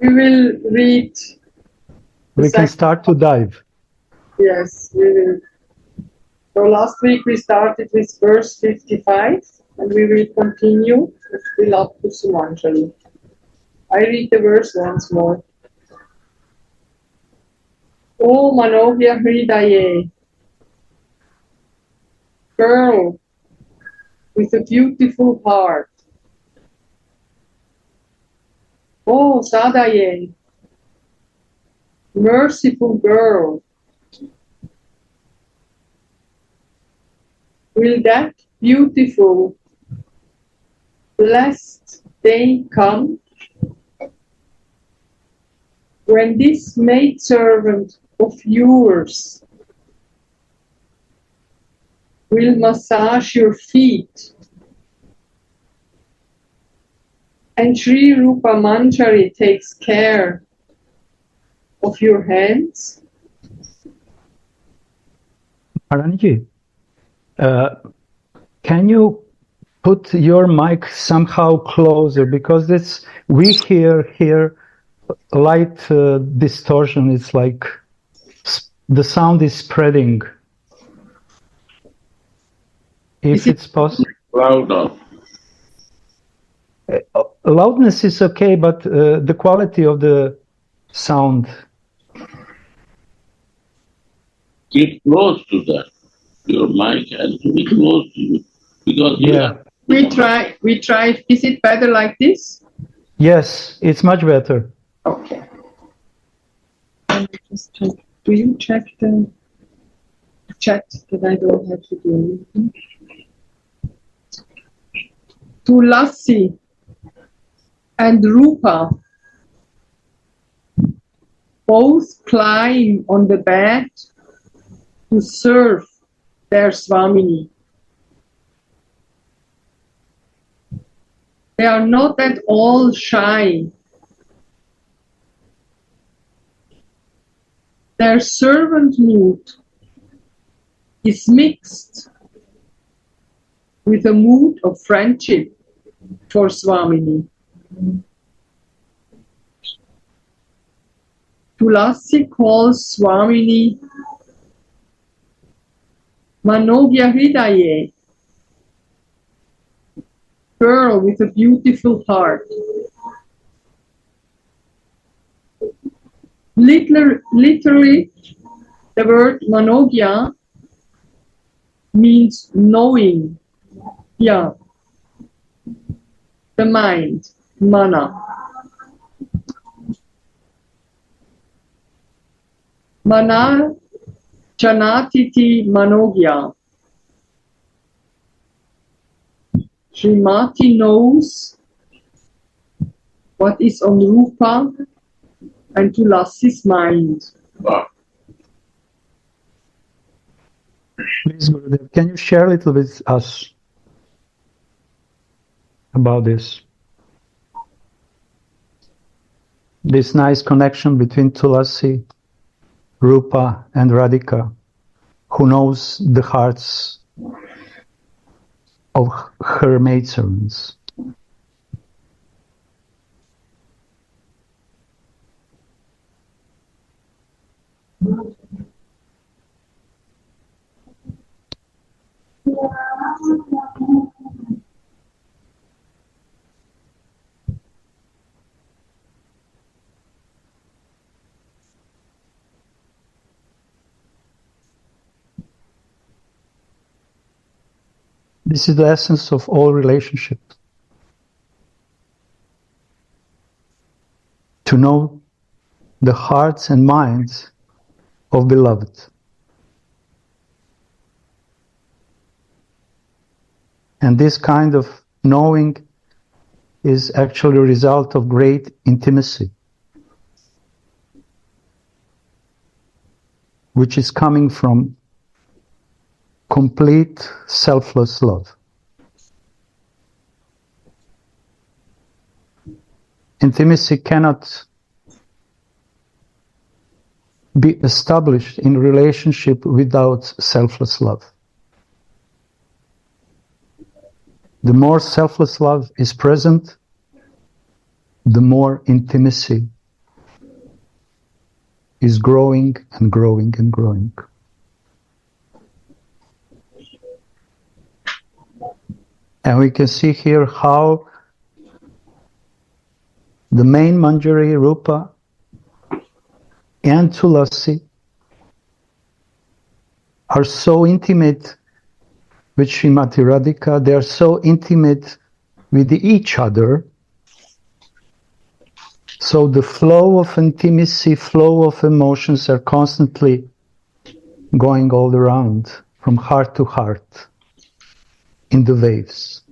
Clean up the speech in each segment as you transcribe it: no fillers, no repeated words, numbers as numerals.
We will read. We can start to dive. Yes, we will. So last week we started with verse 55, and we will continue with Vilapa Kusumanjali. I read the verse once more. O Manogya Hridaye, girl with a beautiful heart. O Sadaye, merciful girl. Will that beautiful, blessed day come when this maidservant of yours will massage your feet and Sri Rupa Manjari takes care of your hands? Radharani, can you put your mic somehow closer, because we hear light distortion. It's like the sound is spreading. If it's possible. Louder. Loudness is okay, but the quality of the sound. Keep close to that. Your mic has to be close to you. Because We try. Is it better like this? Yes, it's much better. Okay. Just check. Do you check the chat that I don't have to do anything? Tulasi and Rupa both climb on the bed to serve their Swamini. They are not at all shy. Their servant mood is mixed with a mood of friendship for Swamini. Tulasi calls Swamini Manogya Hridaye, girl with a beautiful heart. Literally, the word Manogya means knowing. Yeah. The mind, mana. Mana janatiti manogya. Srimati knows what is on Rupa and Tulasi's mind. Please, Gurudev, can you share a little with us about this? This nice connection between Tulasi, Rupa, and Radhika, who knows the hearts of her maidservants. This is the essence of all relationships. To know the hearts and minds of beloved. And this kind of knowing is actually a result of great intimacy, which is coming from complete selfless love. Intimacy cannot be established in relationship without selfless love. The more selfless love is present, the more intimacy is growing and growing and growing. And we can see here how the main Manjari, Rupa, and Tulasi are so intimate with Srimati Radhika, they are so intimate with each other. So the flow of intimacy, flow of emotions are constantly going all around, from heart to heart, in the waves.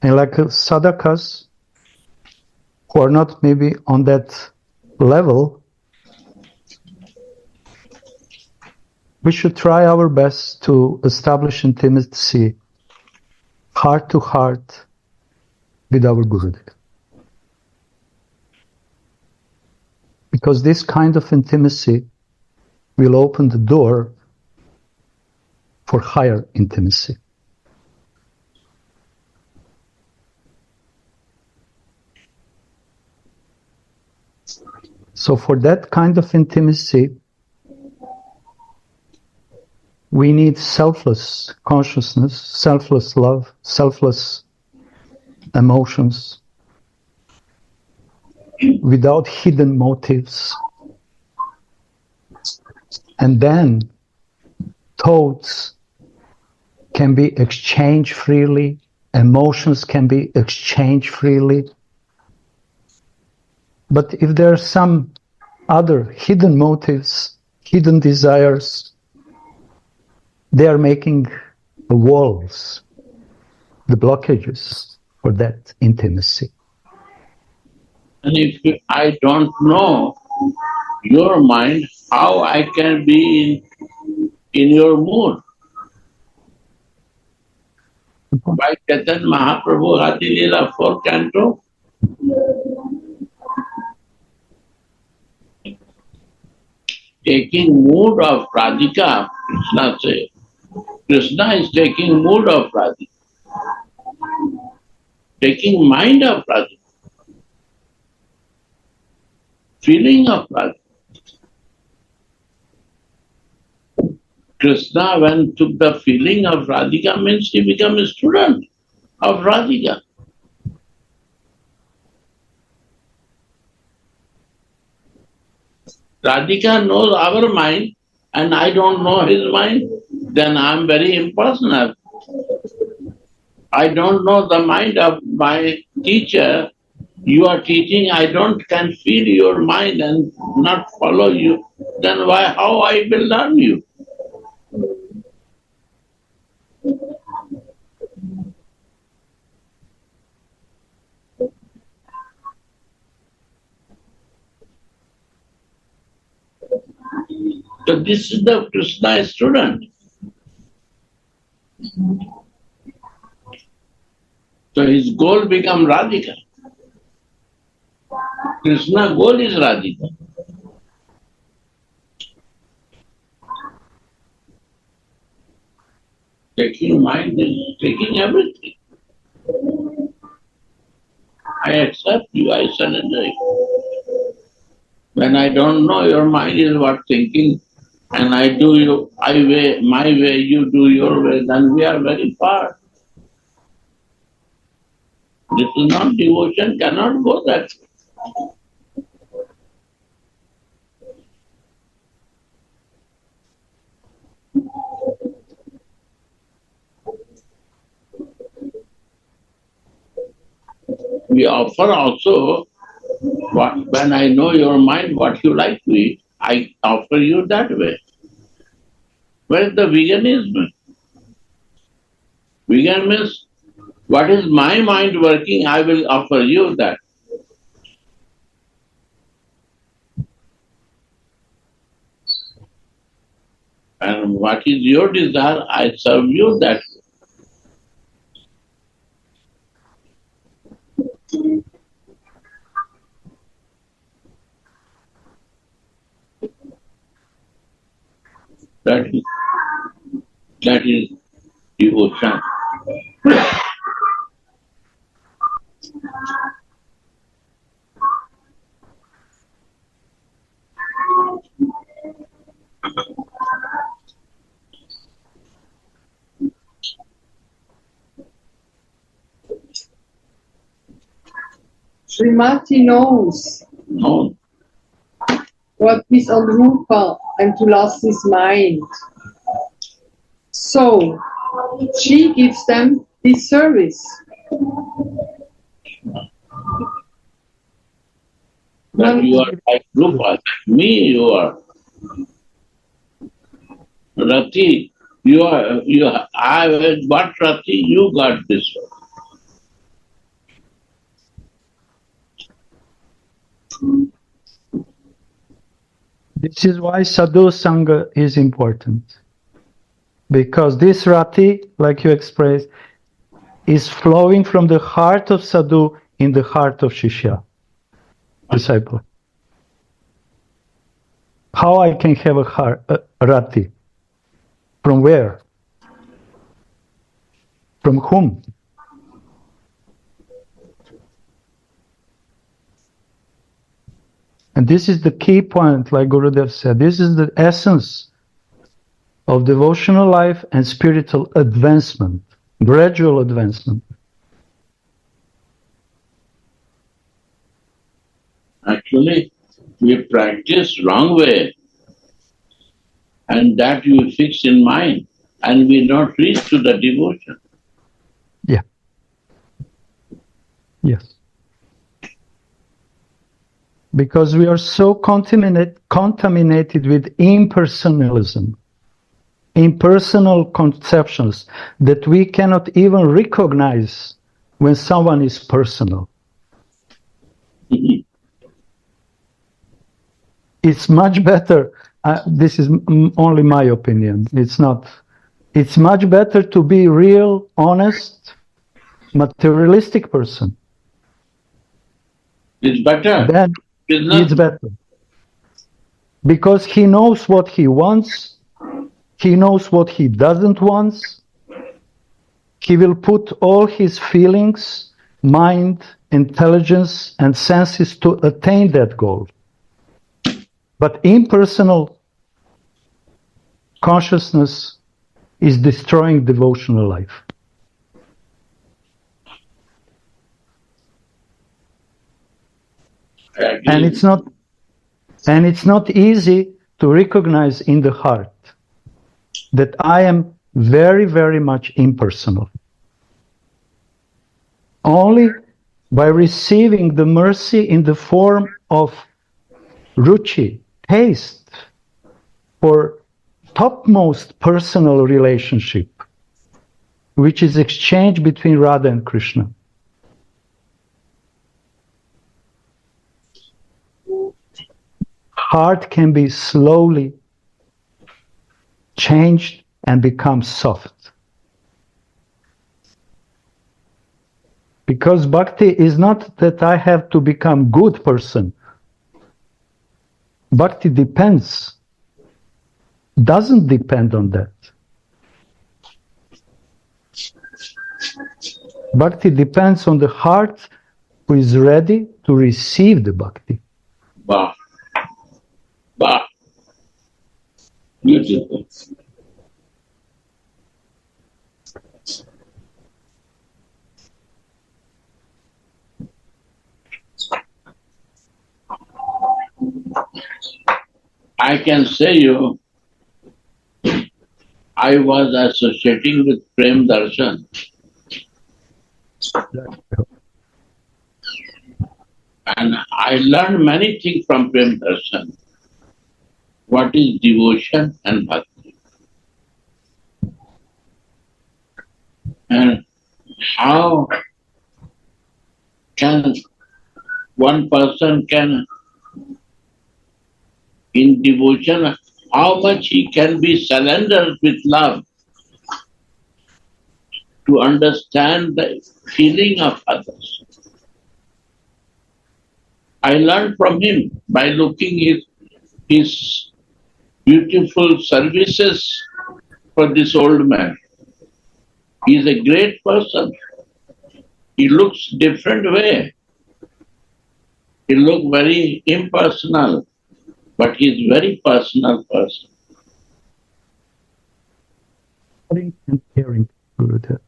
And like sadhakas, who are not maybe on that level, we should try our best to establish intimacy, heart to heart, with our Gurudev. Because this kind of intimacy will open the door for higher intimacy. So for that kind of intimacy, we need selfless consciousness, selfless love, selfless emotions, without hidden motives. And then thoughts can be exchanged freely, emotions can be exchanged freely. But if there are some other hidden motives, hidden desires, they are making the walls, the blockages for that intimacy. And if I don't know your mind, how I can be in your mood? By Chaitanya Mahaprabhu Adi Leela 4th canto, taking mood of Radhika, Krishna says. Krishna is taking mood of Radhika, taking mind of Radhika, feeling of Radhika. Krishna, when took the feeling of Radhika, means he became a student of Radhika. Radhika knows our mind and I don't know his mind, then I am very impersonal. I don't know the mind of my teacher. You are teaching, I don't can feel your mind and not follow you. Then how I will learn you? So this is the Krishna student. So his goal become Radhika. Krishna goal is Radhika. Taking mind is taking everything. I accept you, I surrender you. When I don't know your mind is what thinking, and I do my way, you do your way, then we are very far. This is not devotion, cannot go that way. We offer also, when I know your mind, what you like to eat, I offer you that way. Where is the veganism? Vegan means, what is my mind working, I will offer you that. And what is your desire, I serve you that. That is devotion. Srimati knows No. what is on Rupa and Tulasi's mind. So, she gives them this service. That you are like Rupa, like me you are. Rati, I got Rati, you got this one. This is why sadhu sangha is important. Because this rati, like you expressed, is flowing from the heart of sadhu in the heart of shishya, disciple. How I can have a rati? From where? From whom? And this is the key point, like Gurudev said. This is the essence of devotional life and spiritual advancement, gradual advancement. Actually, we practice wrong way, and that you fix in mind, and we not reach to the devotion. Yeah. Yes. Because we are so contaminated with impersonalism, impersonal conceptions, that we cannot even recognize when someone is personal. It's much better, this is only my opinion, it's much better to be real, honest, materialistic person. It's better. Then it's better. Because he knows what he wants, he knows what he doesn't want, he will put all his feelings, mind, intelligence, and senses to attain that goal. But impersonal consciousness is destroying devotional life. And it's not easy to recognize in the heart that I am very, very much impersonal. Only by receiving the mercy in the form of ruchi, taste, for topmost personal relationship, which is exchange between Radha and Krishna. Heart can be slowly changed and become soft. Because bhakti is not that I have to become good person. Bhakti doesn't depend on that. Bhakti depends on the heart who is ready to receive the bhakti. Bah. Bah. Beautiful. I can say you, I was associating with Prem Darshan. And I learned many things from Prem Darshan. What is devotion and bhakti? And how can one person can, in devotion, how much he can be surrendered with love to understand the feeling of others. I learned from him by looking his beautiful services for this old man. He is a great person. He looks different way. He looks very impersonal, but he is very personal person. Loving and caring, Gurudev.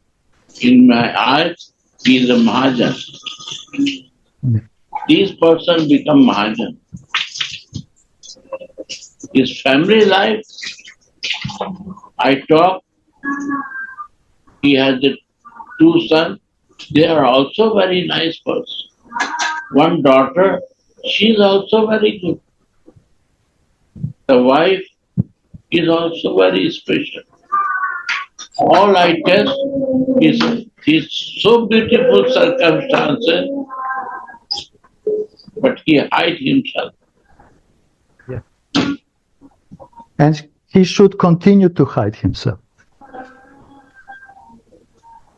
In my eyes, he is a Mahajan. these persons become Mahajan. His family life, I talk, he has the two sons, they are also very nice persons. One daughter, she is also very good. The wife is also very special. All I test is so beautiful circumstances, but he hides himself. And he should continue to hide himself.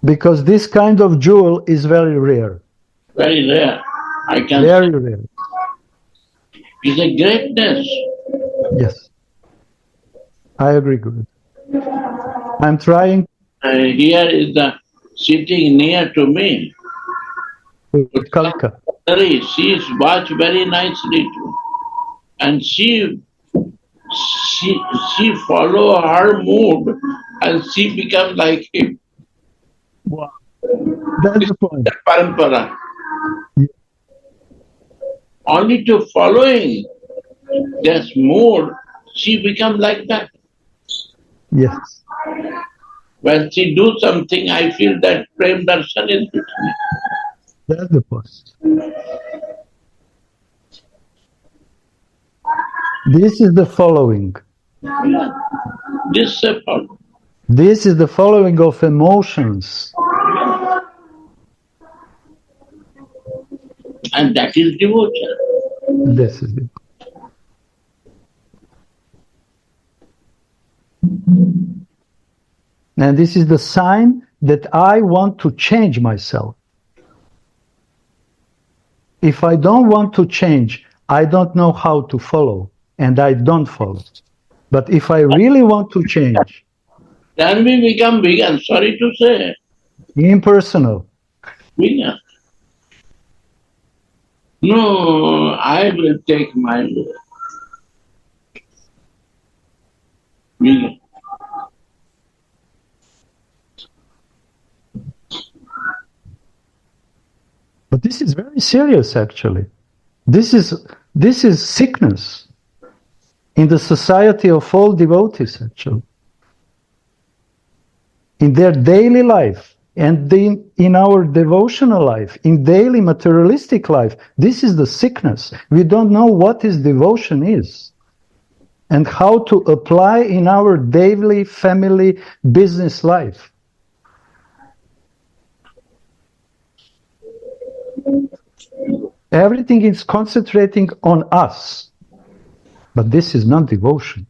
Because this kind of jewel is very rare. Very rare. I can Very say. rare. It's a greatness. Yes. I agree with it. I'm trying. Here is the sitting near to me. With Kalika. She is watched very nicely too. And she follow her mood and she becomes like him. Wow. That's the point. Parampara. Yeah. Only to following this mood, she becomes like that. Yes. When she do something, I feel that Prem Darshan is with me. That's the point. This is the following. This is a problem. This is the following of emotions. And that is devotion. This is it. And this is the sign that I want to change myself. If I don't want to change, I don't know how to follow, and I don't follow. But if I really want to change, then we become vegan, sorry to say. Impersonal. Vegan. No, I will take my way. Vegan. But this is very serious, actually. This is sickness in the society of all devotees, actually. In their daily life and in our devotional life, in daily materialistic life, this is the sickness. We don't know what is devotion is and how to apply in our daily family business life. Everything is concentrating on us, but this is not devotion.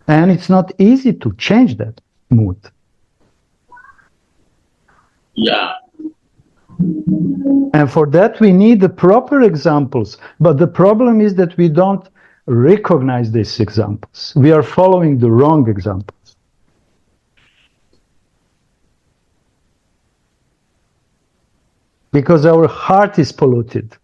And it's not easy to change that mood. Yeah. And for that we need the proper examples. But the problem is that we don't recognize these examples. We are following the wrong examples. Because our heart is polluted.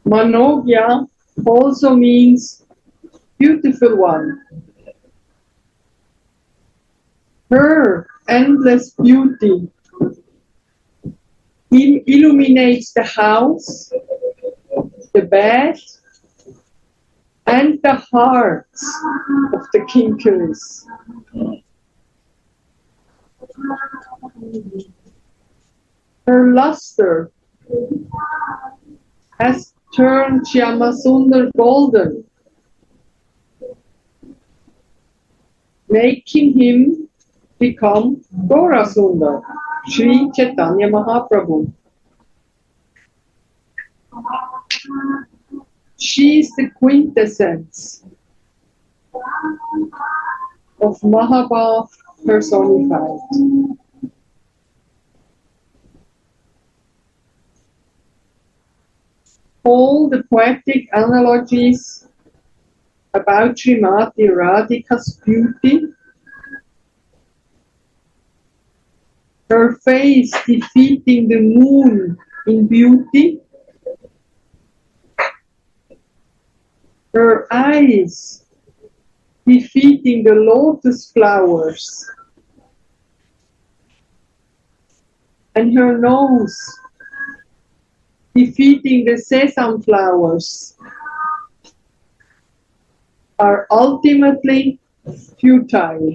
Manogya also means beautiful one. Her endless beauty illuminates the house, the bed, and the hearts of the kinkaris. Her luster has turned Shyamasundar golden, making him become Gaurasundar, Sri Chaitanya Mahaprabhu. She is the quintessence of Mahabhav personified. All the poetic analogies about Srimati Radhika's beauty, her face defeating the moon in beauty, eyes defeating the lotus flowers, and her nose defeating the sesame flowers, are ultimately futile.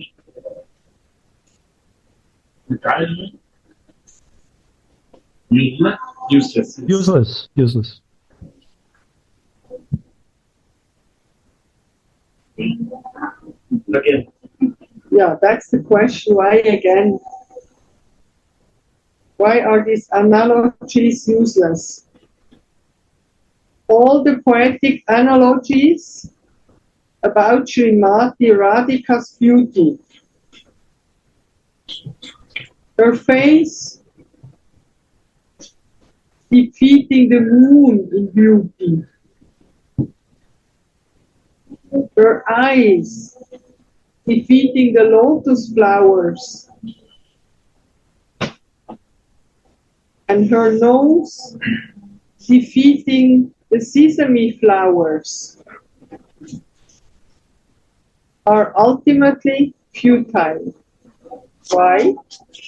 Useless. Useless. Again. Yeah, that's the question. Why again? Why are these analogies useless? All the poetic analogies about Srimati Radhika's beauty, her face defeating the moon in beauty, her eyes defeating the lotus flowers, and her nose defeating the sesame flowers, are ultimately futile. Why?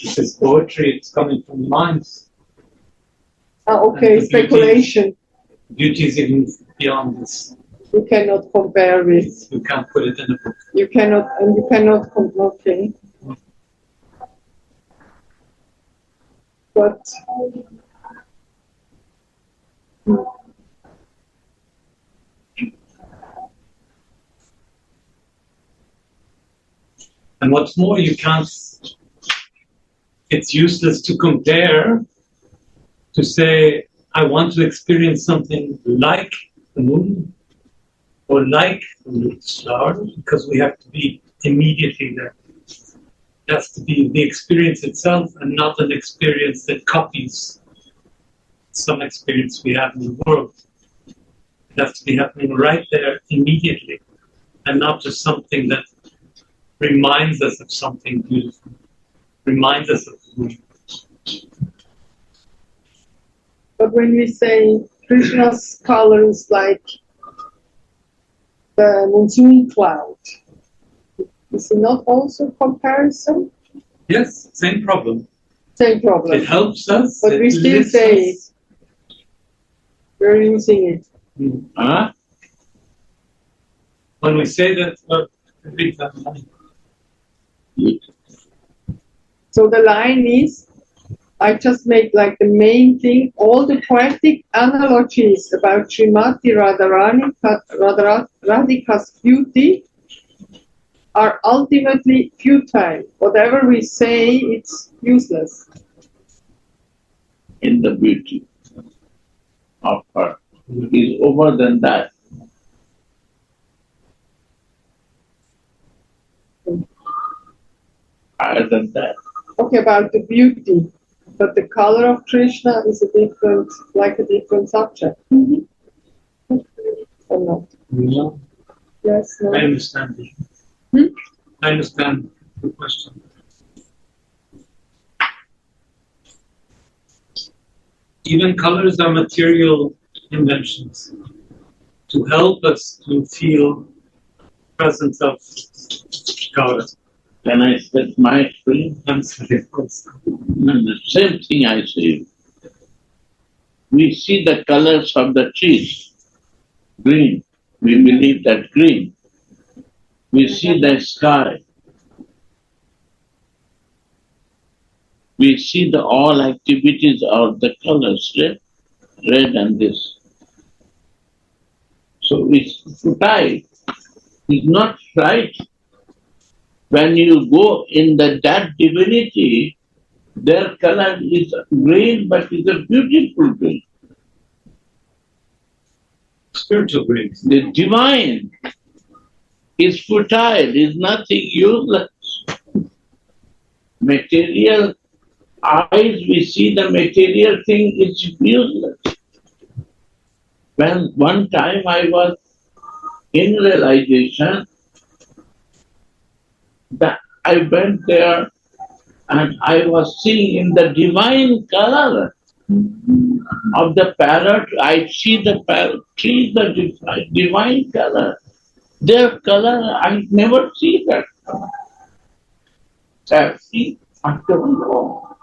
Because poetry is coming from minds. Okay, speculation. Beauty is even beyond this. You cannot compare with. You can't put it in a book. You cannot. Okay. But and what's more, you can't. It's useless to compare. To say, I want to experience something like the moon or like the stars, because we have to be immediately there. It has to be the experience itself and not an experience that copies some experience we have in the world. It has to be happening right there immediately and not just something that reminds us of something beautiful, reminds us of the moon. But when we say Krishna's color is like the monsoon cloud, is it not also comparison? Yes, same problem. Same problem. It helps us. But we still say it. We're using it. Huh? When we say that, so the line is, I just make like the main thing, all the poetic analogies about Srimati Radhika's beauty are ultimately futile. Whatever we say, it's useless. In the beauty of her is over than that. Higher than that. Okay, about the beauty, but the color of Krishna is a different subject. Mm-hmm. Or not? no, Yes, no. I understand. I understand the question. Even colors are material inventions to help us to feel presence of God. Can I set my free? I'm sorry, of course. The same thing I say. We see the colors of the trees. Green. We believe that green. We see the sky. We see the all activities of the colors, red and this. So it's futile. It's not right. When you go in that divinity, their color is green, but it's a beautiful green. Spiritual grace. The divine is futile, is nothing useless. Material eyes, we see the material thing is useless. When one time I was in realization, that I went there and I was seeing in the divine color of the parrot, I see the parrot tree, the divine color. Their color, I never see that color. I see, I don't know.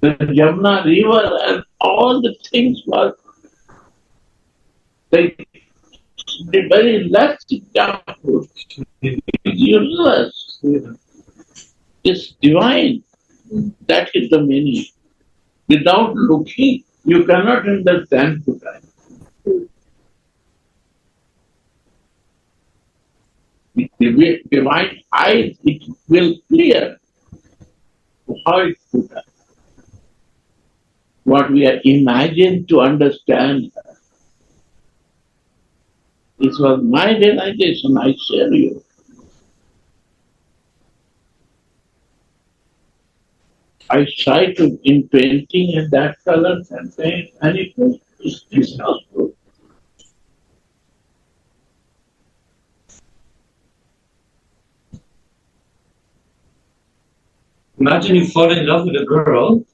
The Jamuna river and all the things were like the very less example. It's useless. It's divine. That is the meaning. Without looking, you cannot understand Buddha. With the divine eyes, it will clear how it's Buddha. What we are imagined to understand. This was my realization, I share you. I try to, in painting in that color and paint, and it is not good. Imagine you fall in love with a girl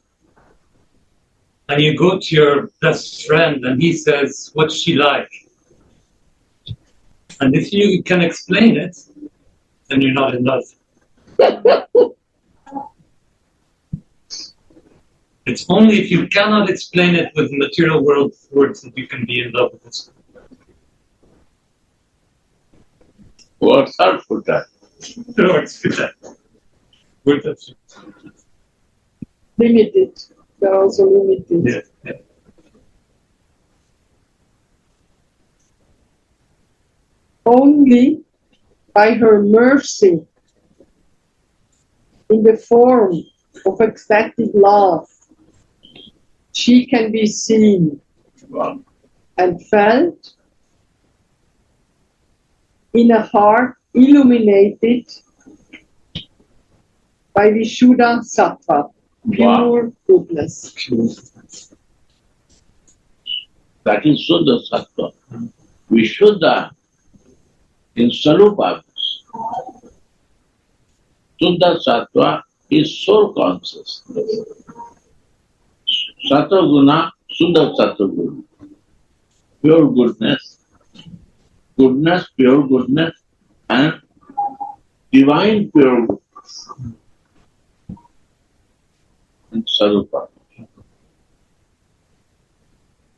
and you go to your best friend and he says, what's she like? And if you can explain it, then you're not in love. It's only if you cannot explain it with the material world words that you can be in love with this. Words are Buddha. Words for that. Words are Limited. They're also limited. yeah. Only by her mercy in the form of ecstatic love, she can be seen Wow. and felt in a heart illuminated by Vishuddha Sattva, pure goodness. That is Suddha Sattva. Vishuddha in Sarupa. Suddha Sattva is soul consciousness. Sattva Guna, Suddha Sattva Guna. Pure goodness, pure goodness, and divine pure goodness. In Sarupa.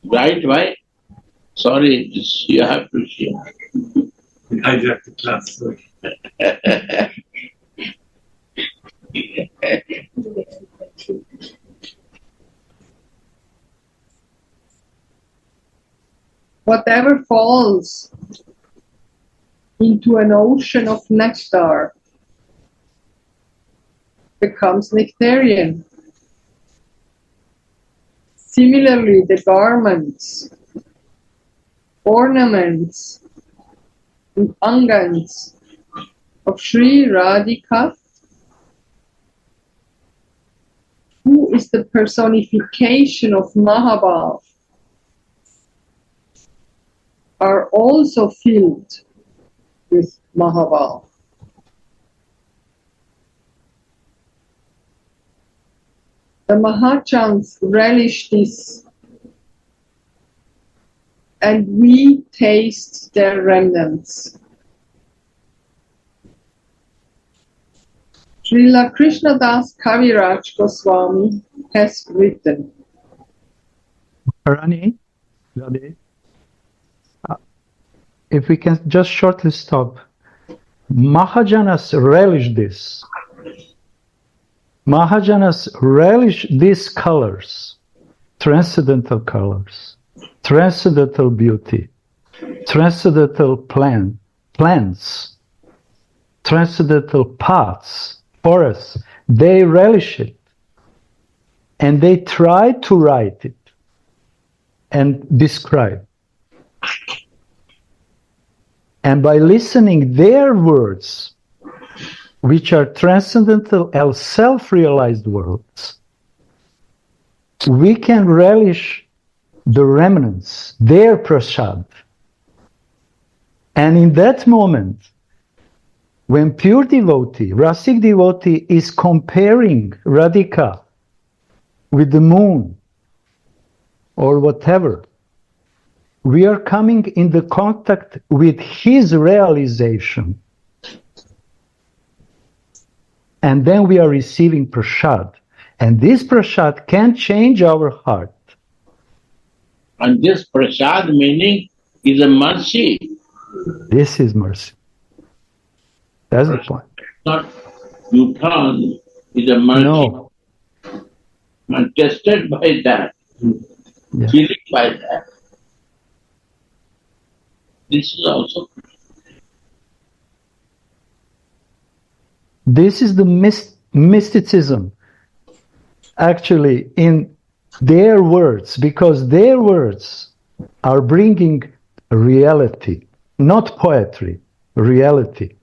Right, why? Sorry, you have to share. We hijacked the class. Sorry. Whatever falls into an ocean of nectar becomes nectarian. Similarly, the garments, ornaments, and angans of Sri Radhika, who is the personification of Mahabhav, are also filled with Mahabhav. The Mahajans relish this, and we taste their remnants. Srila Krishnadas Kaviraj Goswami has written, Rani, Radhe, if we can just shortly stop. Mahajanas relish this. Mahajanas relish these colors, transcendental colors, transcendental beauty, transcendental plants, transcendental paths, forests. They relish it. And they try to write it and describe. And by listening their words, which are transcendental and self-realized words, we can relish the remnants, their prasad. And in that moment, when pure devotee, rasic devotee, is comparing Radhika with the moon or whatever, we are coming in the contact with his realization. And then we are receiving prasad. And this prasad can change our heart. And this prasad meaning is a mercy. This is mercy. That's the point. Not you turn, is a mercy. No. And tested by that, feeling by that. This is also. This is the mysticism, actually, in their words, because their words are bringing reality, not poetry, reality.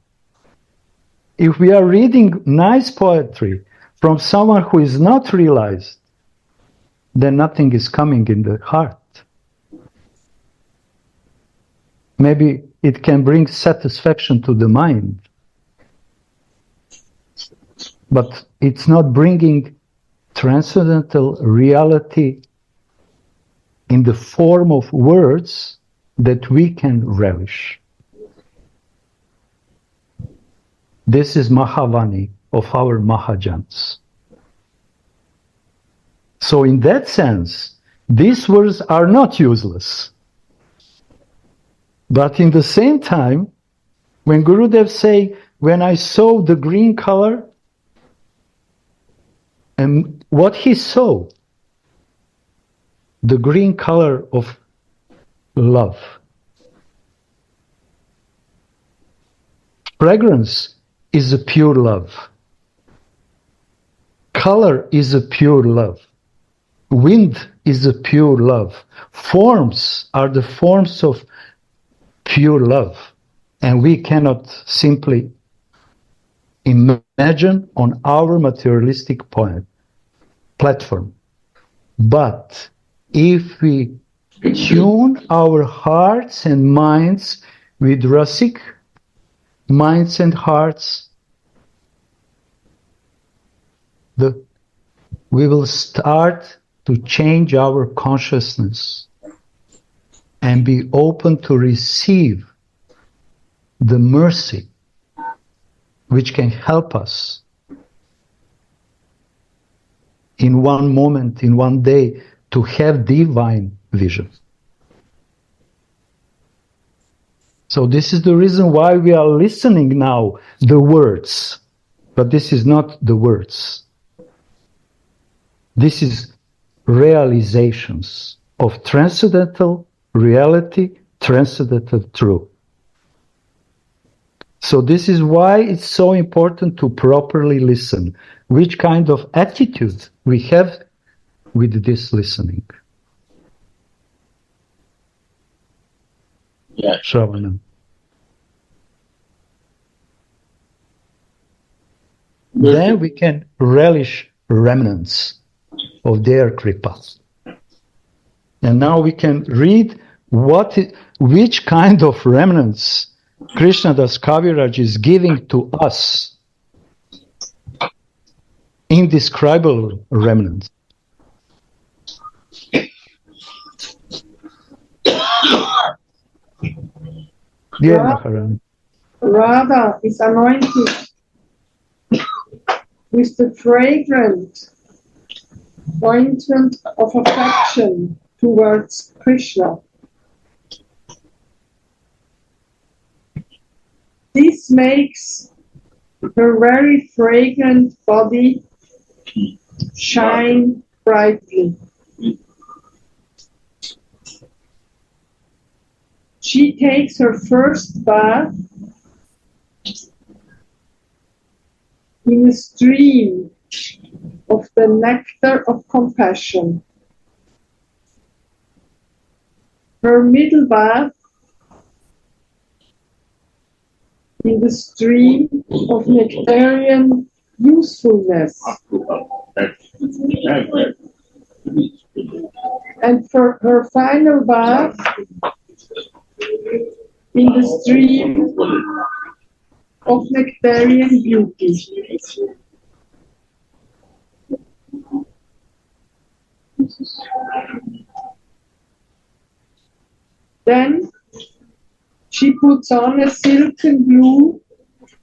If we are reading nice poetry from someone who is not realized, then nothing is coming in the heart. Maybe it can bring satisfaction to the mind, but it's not bringing transcendental reality in the form of words that we can relish. This is Mahavani of our Mahajans. So in that sense, these words are not useless. But in the same time, when Gurudev say, when I saw the green color, and what he saw, the green color of love. Fragrance is a pure love. Color is a pure love. Wind is a pure love. Forms are the forms of pure love. And we cannot simply imagine on our materialistic platform. But if we tune our hearts and minds with rasic minds and hearts, we will start to change our consciousness and be open to receive the mercy which can help us in one moment, in one day, to have divine vision. So this is the reason why we are listening now, the words. But this is not the words. This is realizations of transcendental reality, transcendental truth. So this is why it's so important to properly listen. Which kind of attitude we have with this listening? Yes. Shravana. Then we can relish remnants of their kripa. And now we can read which kind of remnants Krishnadas Kaviraj is giving to us. Indescribable remnants. Dear Maharani. Radha is anointed with the fragrant ointment of affection towards Krishna. This makes her very fragrant body shine brightly. She takes her first bath in a stream of the nectar of compassion. Her middle bath in the stream of nectarian usefulness. And for her final bath in the stream of nectarian beauty. Then she puts on a silken blue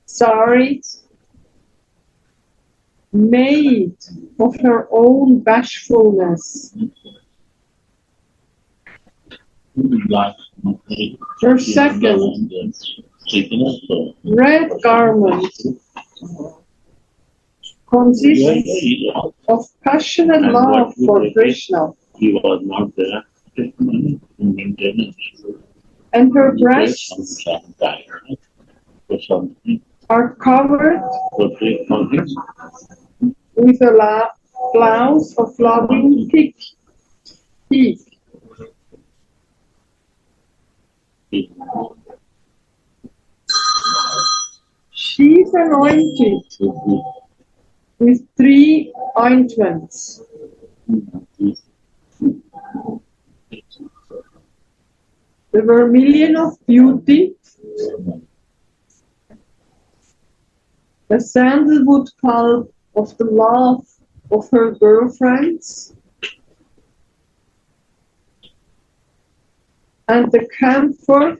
sari made of her own bashfulness. Her second red garment consists of passionate love for Krishna, He was not there in maintenance. and her breasts are covered with a blouse of loving teeth. She's anointed with 3 ointments. The vermilion of beauty, the sandalwood pulp of the love of her girlfriends, and the camphor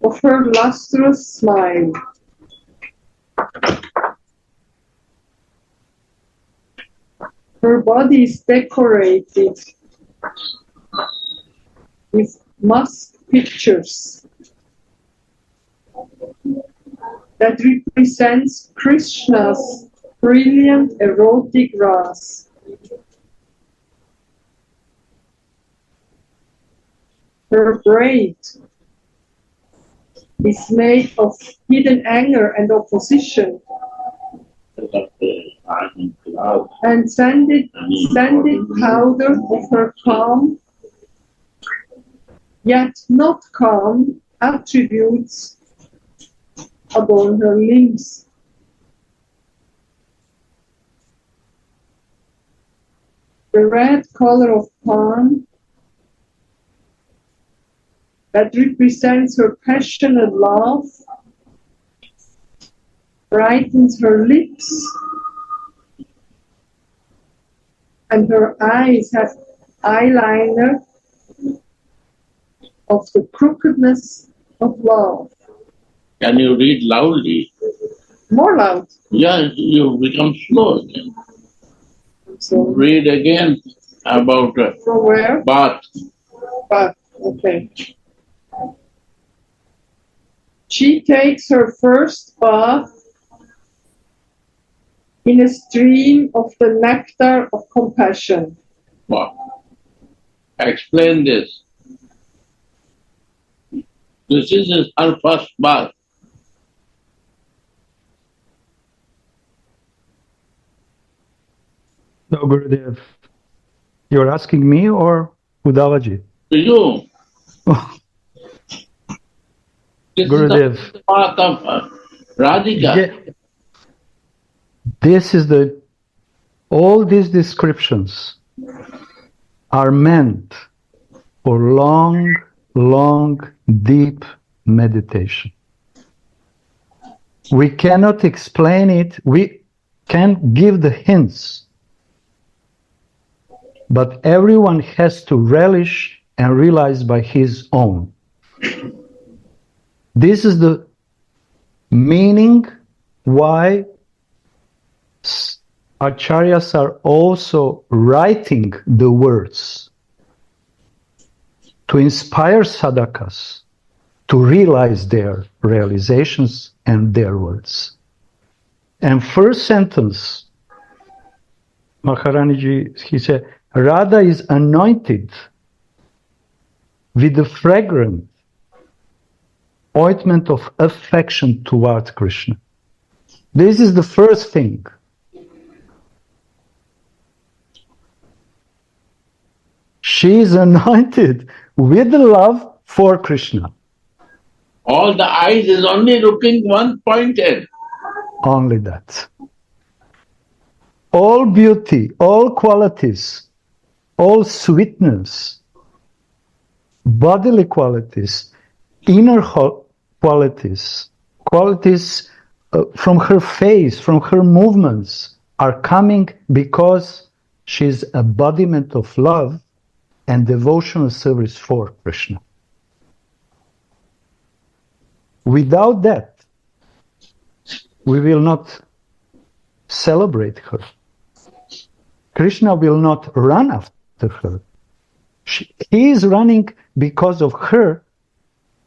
of her lustrous smile. Her body is decorated with musk pictures that represents Krishna's brilliant erotic ras. Her braid is made of hidden anger and opposition, and sanded powder of her calm, yet not calm, attributes adorn her limbs. The red color of pan that represents her passionate love brightens her lips, and her eyes have eyeliner of the crookedness of love. Can you read loudly? More loud. Yeah, you become slow again. So, Read again about from where? bath. But, okay. She takes her first bath in a stream of the nectar of compassion. Wow. Explain this. This is her first bath. No, Gurudev, you're asking me or Udavaji? To you. This Gurudev. is the path of Radhika. Yeah. This is all these descriptions are meant for long, deep meditation. We cannot explain it. We can give the hints, but everyone has to relish and realize by his own. This is the meaning why acharyas are also writing the words to inspire sadhakas to realize their realizations and their words. And first sentence, Maharaniji, he said, Radha is anointed with the fragrant ointment of affection toward Krishna. This is the first thing. She is anointed with the love for Krishna. All the eyes is only looking one pointed. Only that. All beauty, all qualities, all sweetness, bodily qualities, inner qualities, from her face, from her movements are coming because she's embodiment of love and devotional service for Krishna. Without that, we will not celebrate her. Krishna will not run after her. He is running because of her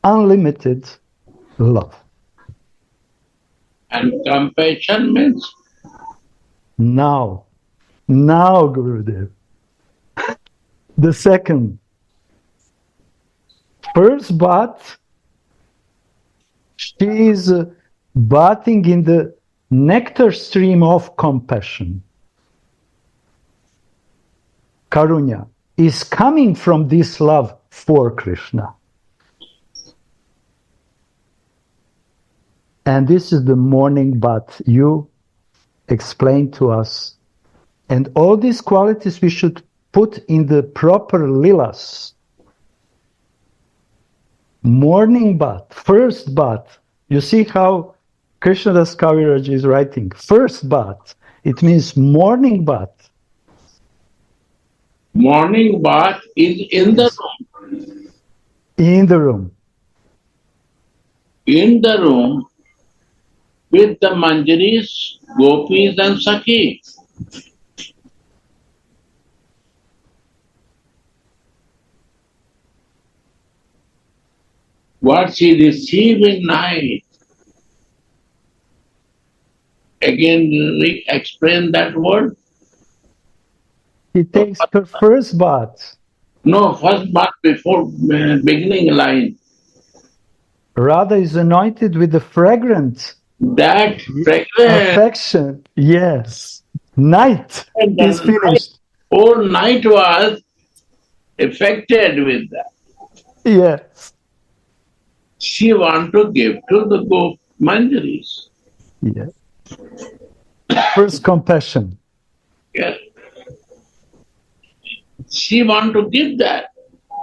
unlimited love. And compassion means? Now, Gurudev. The second. First bath, she is bathing in the nectar stream of compassion. Karunya is coming from this love for Krishna. And this is the morning bath you explained to us. And all these qualities we should put in the proper lilas. Morning bath, first bath. You see how Krishnadas Kaviraj is writing. First bath. It means morning bath. Morning bath is in the room. In the room. In the room with the manjaris, gopis and sakhis. What she received in night. Again, explain that word. He takes her first bath. No, first bath before beginning line. Radha is anointed with the fragrant That fragrance. affection. Yes. Night is finished. Whole night was affected with that. Yes. She want to give to the manjaris. Yes. First compassion. Yes. She want to give that.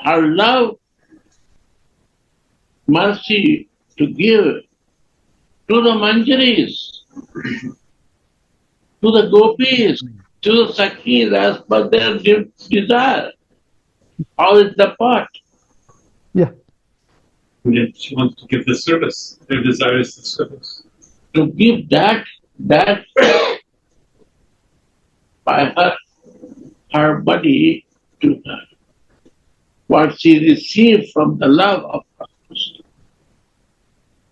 Her love, mercy to give to the manjaris, to the gopis, to the sakhis as per their desire. How is the part? Yeah. And yet she wants to give the service. Their desire is the service. To give that by her body to her. What she received from the love of Krishna.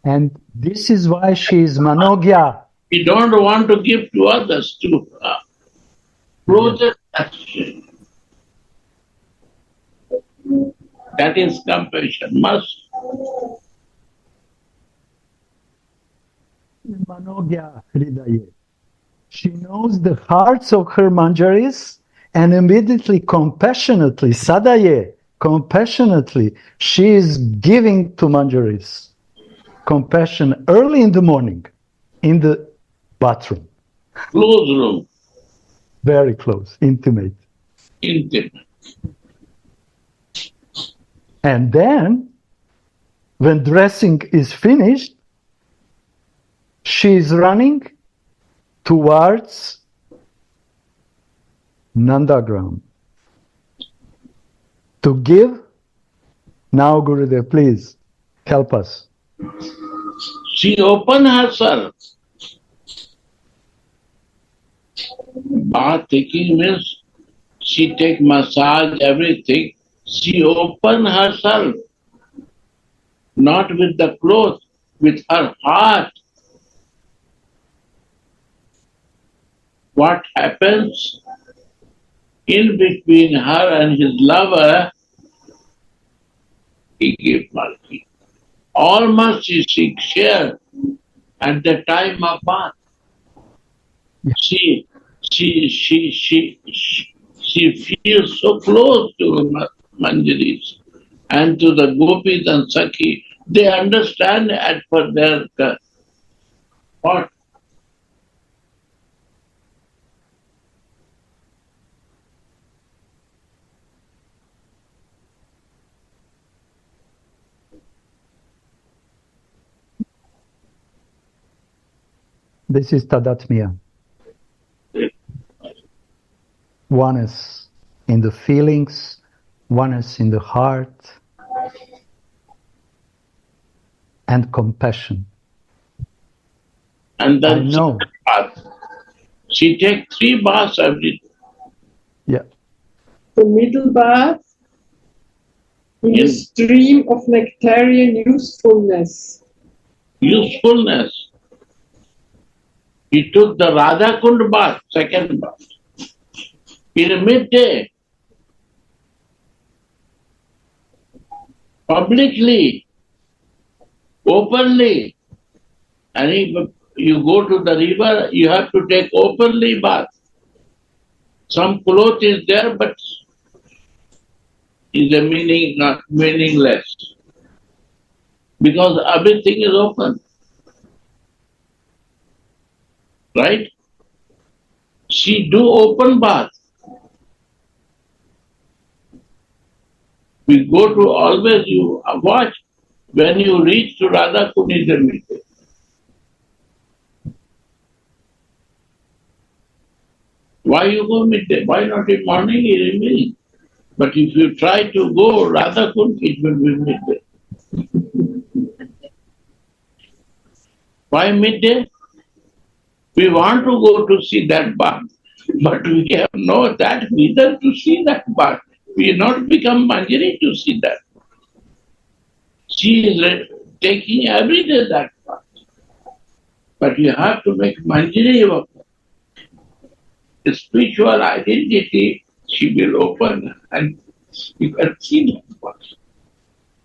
And this is why she is Manogya. We don't want to give to others to her. Project action. That is compassion. Must. Manogya Hridaye. She knows the hearts of her manjaris and immediately, compassionately, Sadaye, compassionately, she is giving to manjaris. Compassion early in the morning, in the bathroom. Close room. Very close, intimate. Intimate. And then, when dressing is finished, she is running towards Nandagram to give. Now, Gurudev, please help us. She opened herself. Bath taking means she take massage, everything. She opened herself, not with the clothes, with her heart. What happens in between her and his lover, he gave mercy. All mercy she shared at the time of bath. Yeah. She feels so close to the manjaris and to the gopis and sakhi. They understand as per their what. This is Tadatmya. Oneness in the feelings, oneness in the heart. and compassion. And I then know. bath. She takes 3 baths every day. Yeah. The middle bath in the stream of nectarian usefulness. Usefulness. He took the Radha Kund bath, second bath. In midday, publicly, openly. And if you go to the river, you have to take openly bath. Some cloth is there, but is a meaningless. Because everything is open. Right? She do open bath. We go to always, you watch, when you reach to Radha Kund is a midday. Why you go midday? Why not in morning or evening? But if you try to go Radha Kund, it will be midday. Why midday? We want to go to see that bath, but we have no that reason to see that bath. We not become Manjari to see that. She is taking every day that bath. But you have to make Manjari of the spiritual identity. She will open and you can see that bath.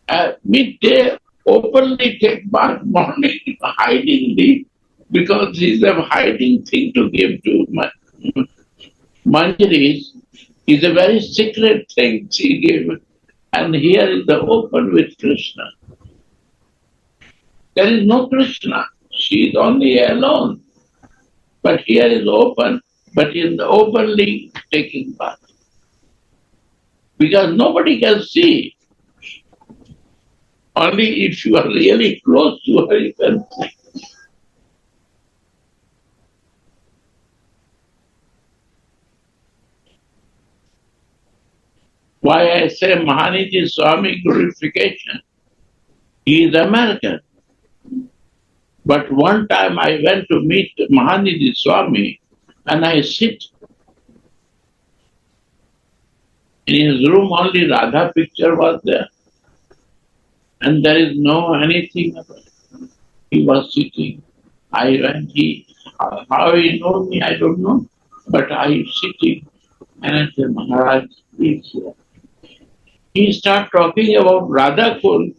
At midday, openly take bath, morning hidingly, because it's a hiding thing to give to Manjaris. Is a very secret thing she gave. And here is the open with Krishna. There is no Krishna. She is only alone. But here is open, but in the openly taking bath. Because nobody can see. Only if you are really close to her, you can see. Why I say Mahanidhi Swami glorification? He is American. But one time I went to meet Mahanidhi Swami and I sit in his room, only Radha picture was there. And there is no anything about it. He was sitting. I went, how he know me, I don't know. But I sitting and I said, Maharaj, please. He started talking about Radha Kund,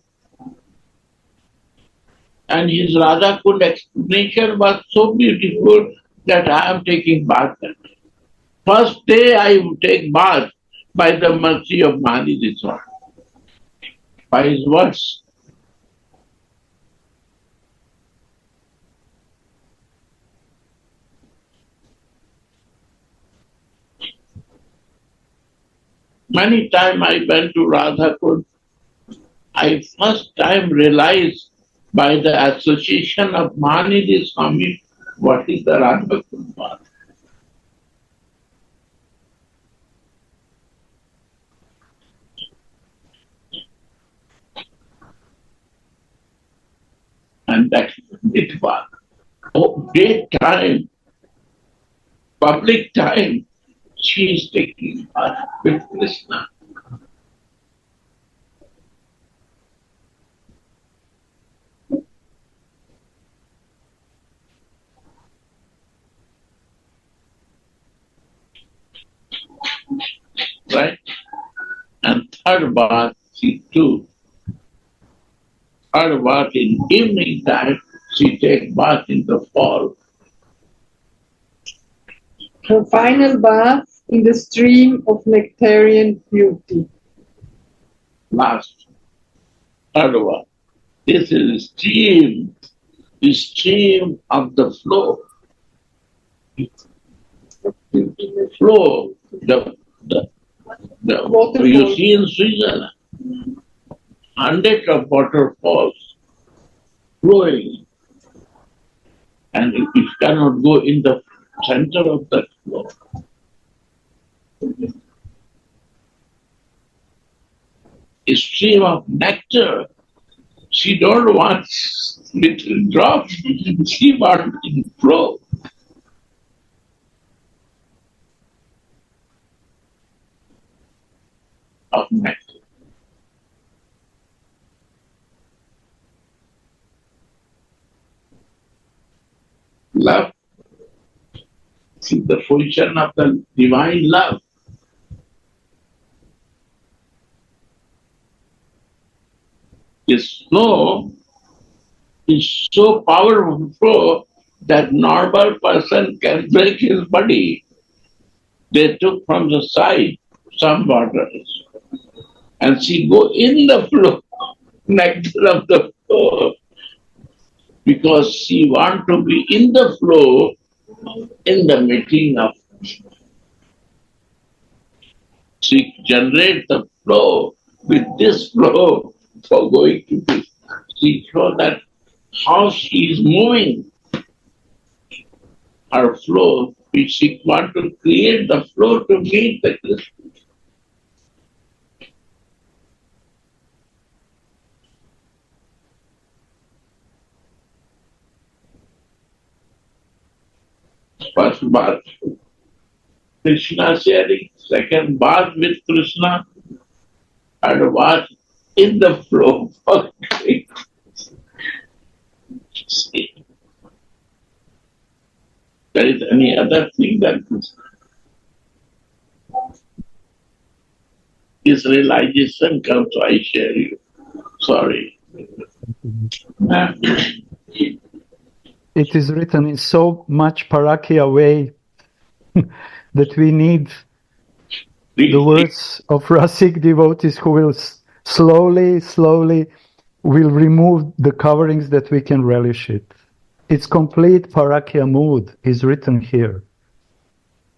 and his Radha Kund explanation was so beautiful that I am taking bath. First day I take bath by the mercy of Mahanidhi Swami, by his words. Many times I went to Radha Kund. I first time realized by the association of Mahanidhi Swami what is the Radha Kund bath. And that it was daytime, public time, she is taking bath with Krishna. Right? And third bath, she too. Third bath in evening time, she take bath in the fall. Her final bath in the stream of nectarian beauty. Last, third bath. This is the stream of the flow. The flow, the you see in Switzerland, hundreds of waterfalls flowing, and it cannot go in the center of that flow. A stream of nectar. She don't want little drop. She wants in flow. Of nectar. Love. See the position of the divine love. This flow is so powerful flow that normal person can break his body. They took from the side some waters and she go in the flow, nectar of the flow, because she want to be in the flow in the meeting of. She generate the flow with this flow for going to this. She show that how she is moving her flow, which she want to create the flow to meet the Krishna. First bath, Krishna sharing, second bath with Krishna, and bath in the flow. There is any other thing that this realization comes, so I share you. Sorry. It is written in so much parakya way that we need the words of Rasik devotees who will slowly will remove the coverings that we can relish it. Its complete parakya mood is written here.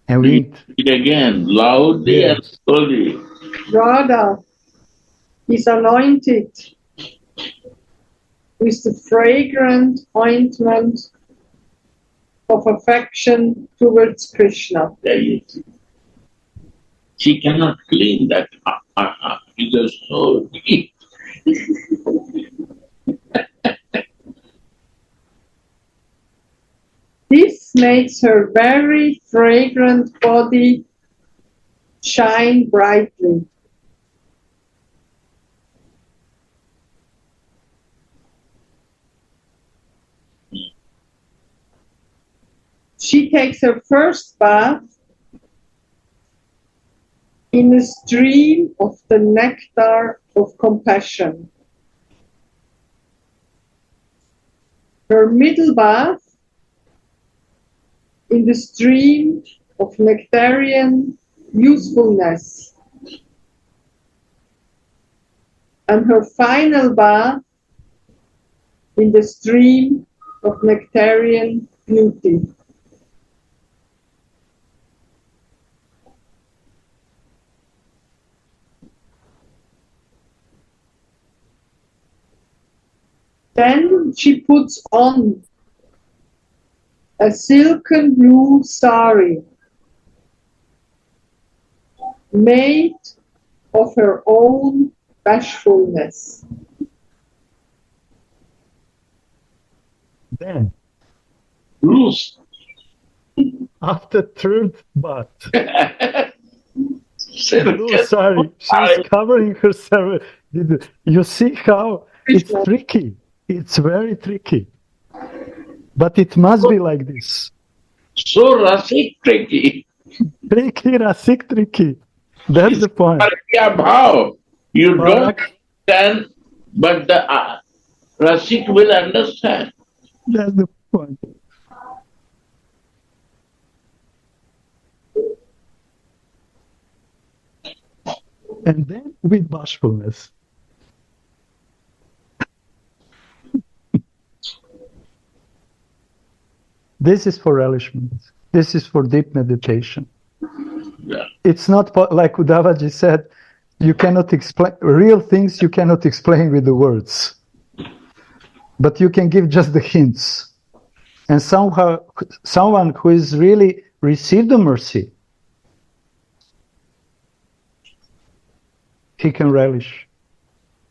And we Read it again, loudly and slowly. Radha is anointed with the fragrant ointment of affection towards Krishna. There you see. She cannot clean that. It is so deep. This makes her very fragrant body shine brightly. She takes her first bath in a stream of the nectar of compassion. Her middle bath in the stream of nectarian usefulness. And her final bath in the stream of nectarian beauty. Then she puts on a silken blue sari made of her own bashfulness. then, Loose. after third bath, Silken sorry, she's covering herself. You see how it's tricky. It's very tricky. But it must be like this. So rasik tricky. Tricky, rasik, tricky. That's the point. Parakya bhav. You don't understand, but the rasik will understand. That's the point. And then with bashfulness. This is for relishment. This is for deep meditation. Yeah. It's not like Uddhavaji said, you cannot explain real things, you cannot explain with the words. But you can give just the hints. And somehow, someone who is really received the mercy, he can relish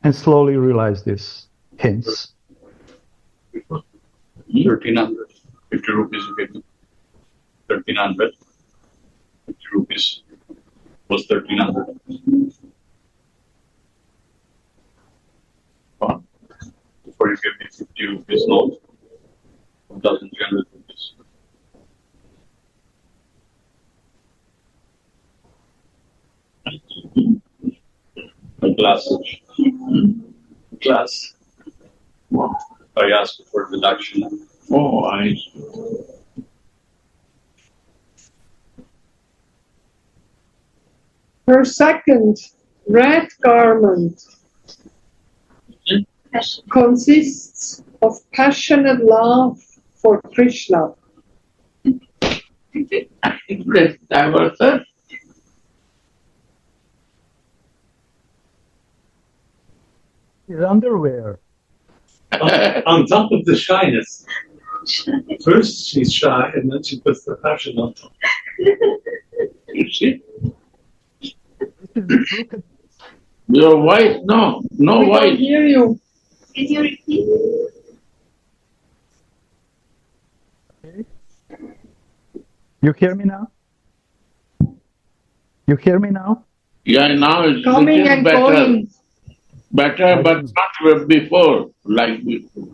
and slowly realize this hints. 1300. 50 rupees you get 1300. 50 rupees was 1300. Before you give me 50 rupees note, 1,300 rupees. A glass. Wow. I asked for reduction. Oh, I see. Her second red garment consists of passionate love for Krishna. I think that's diverse. His underwear. On top of the shyness. First she's shy and then she puts the passion on top. You see? Look at Your voice, no We don't voice. hear you. Can you repeat? You hear me now? You hear me now? Yeah, now it's Coming little and better. going. Better, but not before, like before.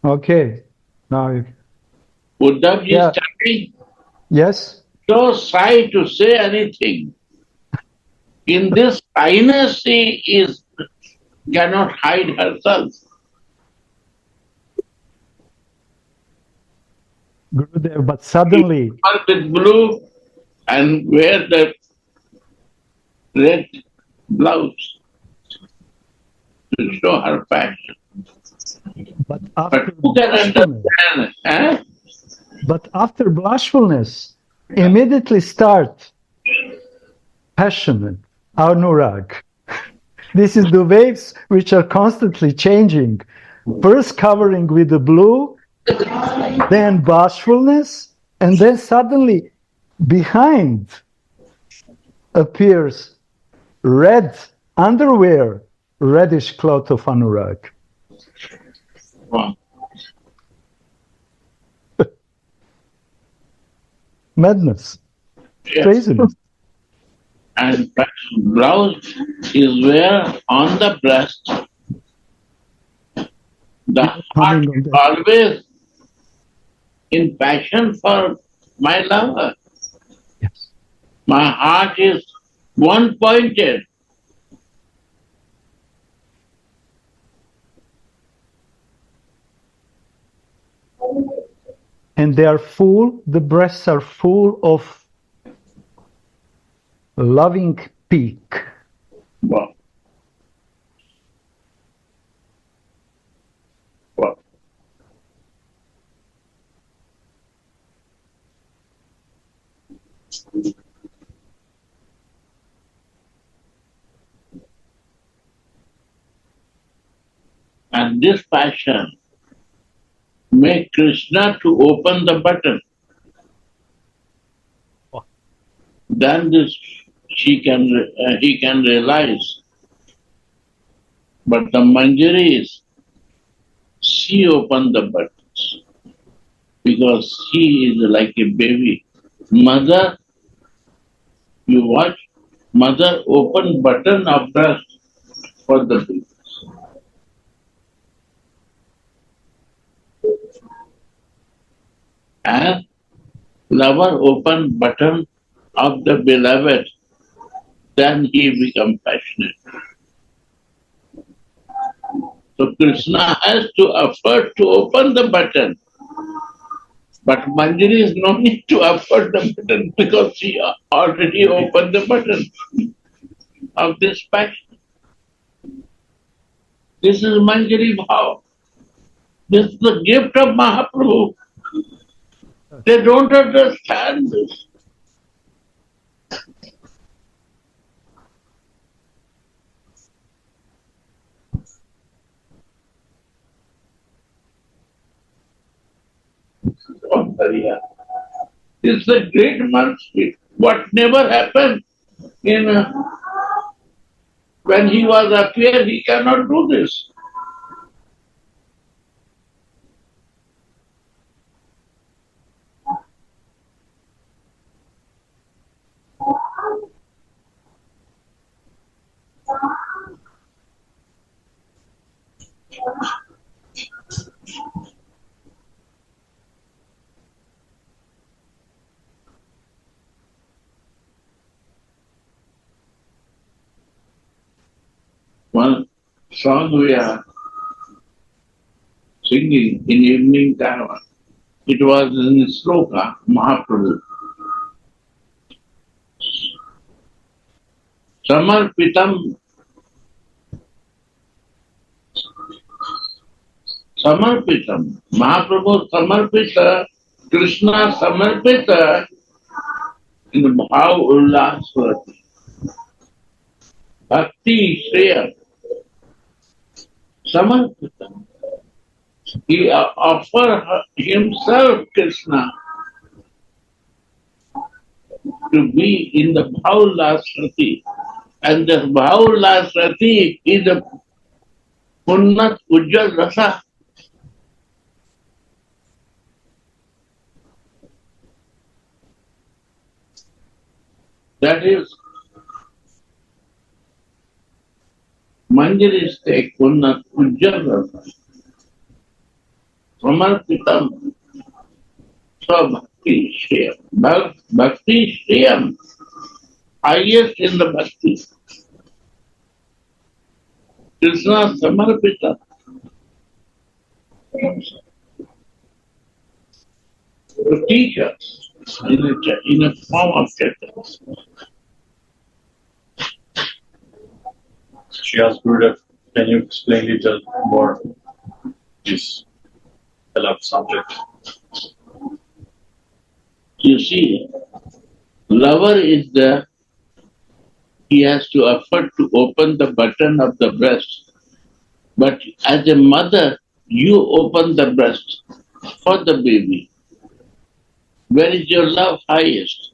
Okay. Now you. Uddhav ji Yeah. is standing Yes. so shy to say anything. In this shyness, she cannot hide herself. Gurudev, but suddenly, Her with blue and wear the red blouse to show her passion. but But after who can bashfulness, understand? Eh? but after bashfulness, immediately start passionate anurag. This is the waves which are constantly changing. First covering with the blue, then bashfulness, and then suddenly behind appears red underwear, reddish cloth of anurag. Wow. Madness, Yes. craziness. And blouse is where on the breast. The heart Humming on is that. always in passion for my lover. Yes. My heart is one pointed. And they are full, the breasts are full of loving peak. Wow. Wow. And this passion make Krishna to open the button. Wow. Then this he can realize. But the Manjari is she opened the buttons because he is like a baby. Mother, you watch, mother open button of breast for the baby. And lover open button of the beloved, then he become passionate. So Krishna has to effort to open the button. But Manjari is no need to effort the button because she already opened the button of this passion. This is Manjari Bhav. This is the gift of Mahaprabhu. They don't understand this. Oh, Hariya. It's a great mercy. What never happened in when he was up here, he cannot do this. song we are singing in evening time. It was in Sloka, Mahaprabhu. Samarpitam. Samarpitam. Mahaprabhu Samarpita, Krishna Samarpita in Bhav Ullasvati. Bhakti Shreya. Samarpitam. He offered himself, Krishna, to be in the Bhav Ullasvati. And the Bhav Ullasvati is the Punnat Ujjal Rasa. That is Manjari stake Punnat Ujjal Rasa. Samarpitam Bhakti Shriyam. Bhakti Shriyam, highest in the Bhakti. Krishna Samarpita. To teach us in a form of Chaitanya. She asked Gurudev, can you explain a little more this love subject? You see, lover is there. He has to effort to open the button of the breast. But as a mother, you open the breast for the baby. Where is your love highest?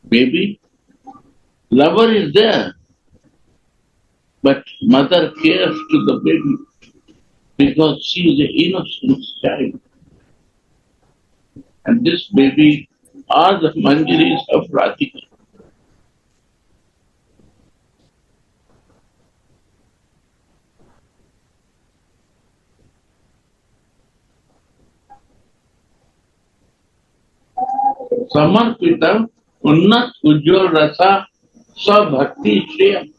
Baby, lover is there. But mother cares to the baby because she is an innocent child. And this baby are the manjaris of Radhika. Samarpitam Unnat Ujjwal Rasa Bhakti Shriyam.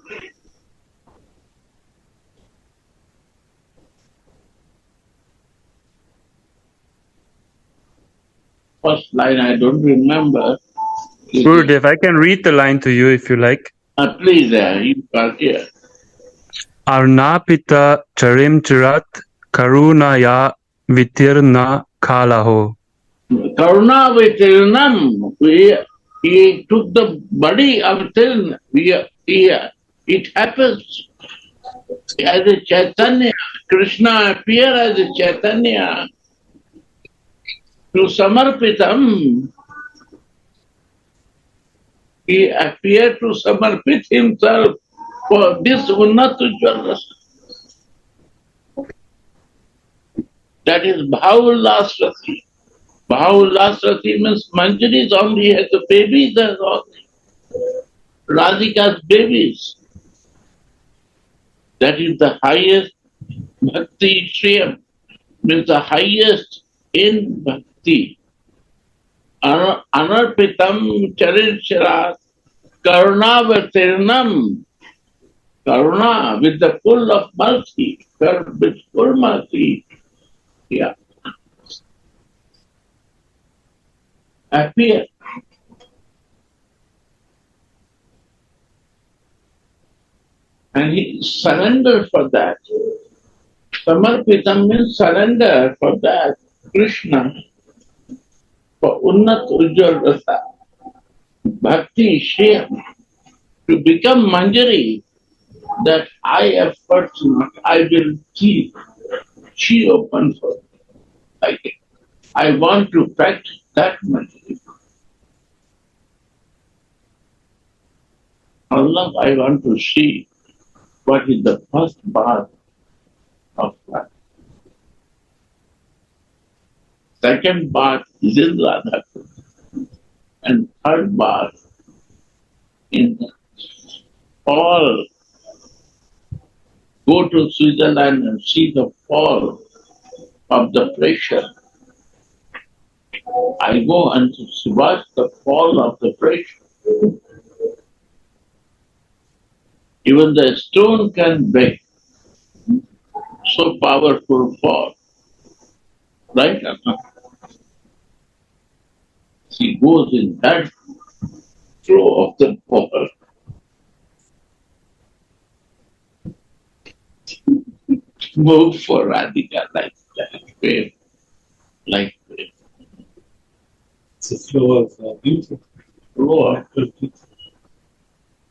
First line I don't remember. Gurudev, I can read the line to you if you like. Please, you are here. Arnapita charim chirat karunaya vitirna kalaho. Karuna Vitirnam. He took the body of Tirna. It happens as a Chaitanya. Krishna appear as a Chaitanya to Samarpitam. He appeared to Samarpit himself for this Unnat Ujjwal Rasa. That is Bhav Ullasvati. Bhav Ullasvati means Manjari's only has the babies as all. Radhika's babies. That is the highest Bhakti Shriyam, means the highest in Bhakti. Anarpitam Charincharat Karunavatirnam. Karuna with the full of mercy. With full mercy. Yeah. Appear. And he surrendered for that. Samarpitam means surrender for that. Krishna. For Unnat Ujjwal Rasa. Bhakti Shriyam. To become Manjari, that I effort not, I will keep. She open for me. I want to practice that Manjari. Allah, I want to see what is the first bar of life. Second bar is in Radha. And third bar in fall. Go to Switzerland and see the fall of the pressure. I go and watch the fall of the pressure. Even the stone can break. So powerful force. Right? She goes in that flow of the water. Move for Radhika like that. Wave. Like wave. It's a flow of beauty. Flow of Beauty.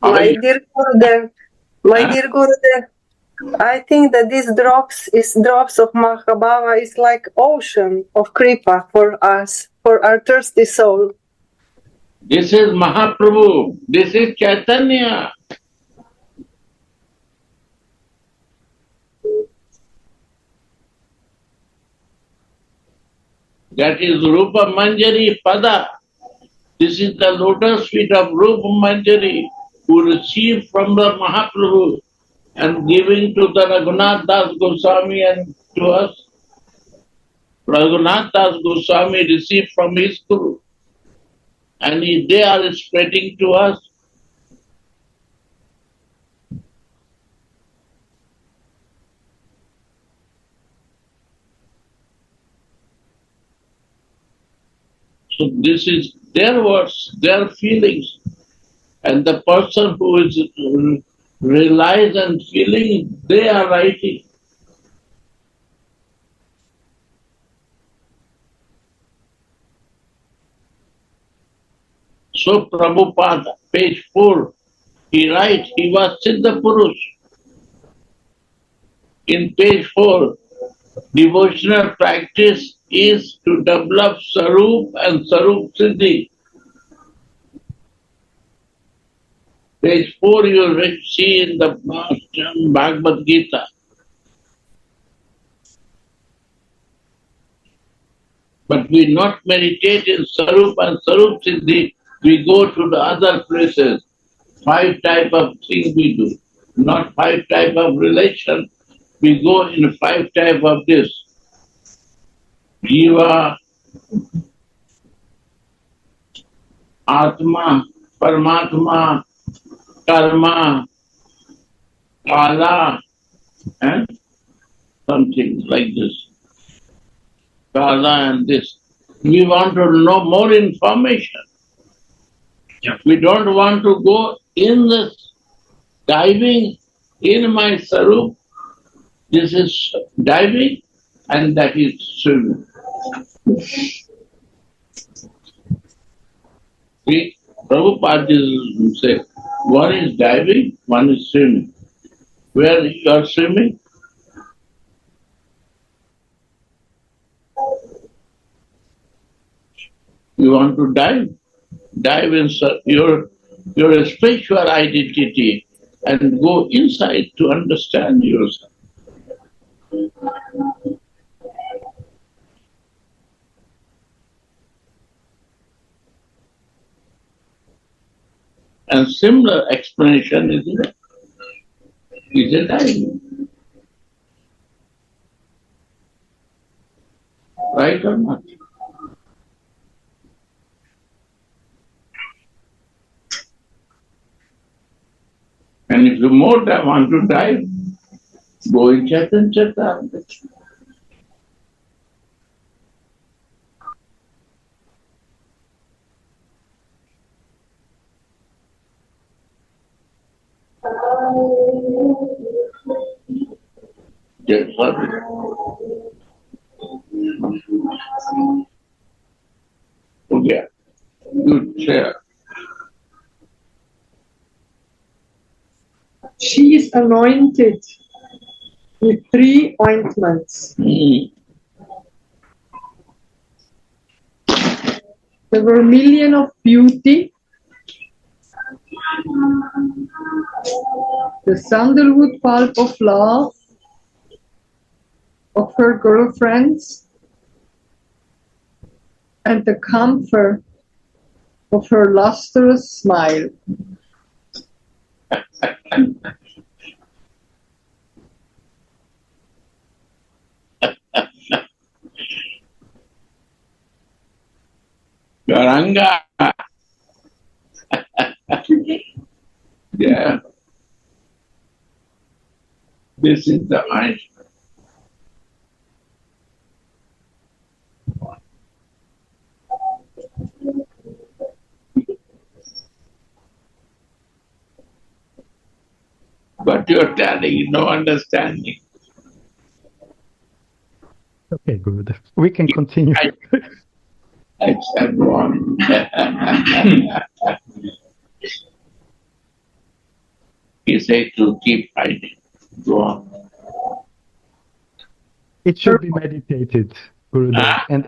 My dear Gurudev, I think that these drops of Mahabhava is like ocean of Kripa for us, for our thirsty soul. This is Mahaprabhu. This is Chaitanya. That is Rupa Manjari Pada. This is the lotus feet of Rupa Manjari who received from the Mahaprabhu and giving to the Raghunath Das Goswami and to us. Raghunath Das Goswami received from his Guru and they are spreading to us. So this is their words, their feelings. And the person who is realize and feeling, they are writing. So Prabhupada, page 4, he writes, he was Siddha Purush. In page 4, devotional practice is to develop Sarup and Sarup Siddhi. Page 4 you will see in the Bhagavad Gita. But we not meditate in Sarup and Sarup Siddhi, we go to the other places. 5 type of things we do. Not 5 type of relation. We go in 5 type of this. Jiva, Atma, Paramatma, Karma, Kala, and something like this. Kala and this. We want to know more information. Yeah. We don't want to go in this diving in my Sarup. This is diving and that is swimming. See, Prabhupada is say, one is diving, one is swimming. Where you are swimming? You want to dive? Dive in your spiritual identity and go inside to understand yourself. And similar explanation is a diving. Right or not? And if you more want to dive, go in Chaitanya Charitamrita. Yes, sorry. Okay. Good share. She is anointed with 3 ointments. The vermilion of beauty, the sandalwood pulp of love of her girlfriends, and the comfort of her lustrous smile. Garanga. Yeah. This is the mind. But you're telling no understanding. Okay, good. We can continue. Except one. He said to keep hiding. Go on. It should be meditated, Gurudev, Ah. and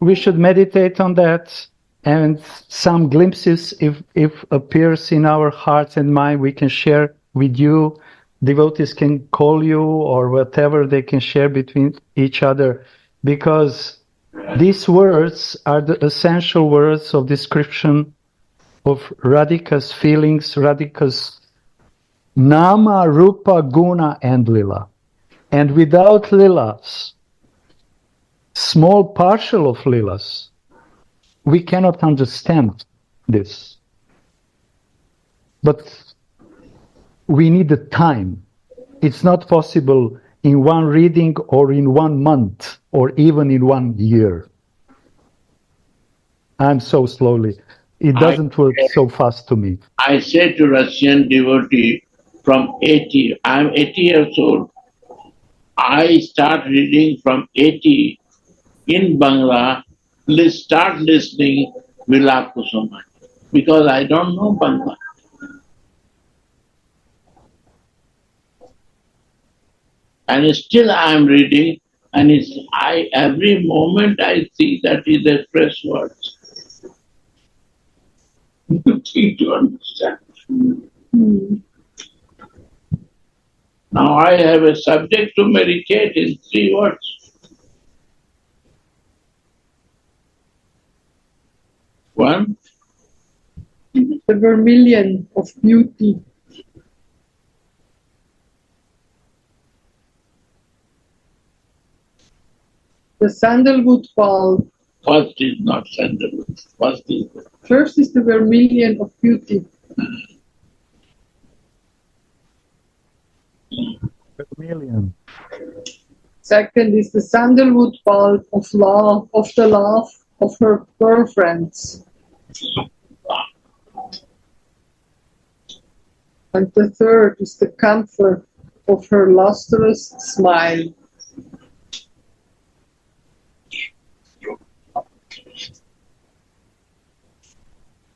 we should meditate on that, and some glimpses, if appears in our hearts and mind, we can share with you. Devotees can call you or whatever they can share between each other, because these words are the essential words of description of Radhika's feelings, Radhika's Nama, Rupa, Guna, and Lila. And without Lilas, small partial of Lilas, we cannot understand this. But we need the time. It's not possible in one reading or in 1 month or even in 1 year. I'm so slowly. It doesn't work so fast to me. I say to Russian devotee from 80, I'm 80 years old. I start reading from 80 in Bangla, start listening Vilapa Kusumanjali, because I don't know Bangla. And still I am reading, and every moment I see that is a fresh words. Nothing to understand. Now I have a subject to meditate in 3 words. 1, The vermilion of beauty. The sandalwood bulb. first is not sandalwood. First is the vermilion of beauty. Vermilion. Second is the sandalwood bulb of love, of the love of her girlfriends. And the third is the comfort of her lustrous smile.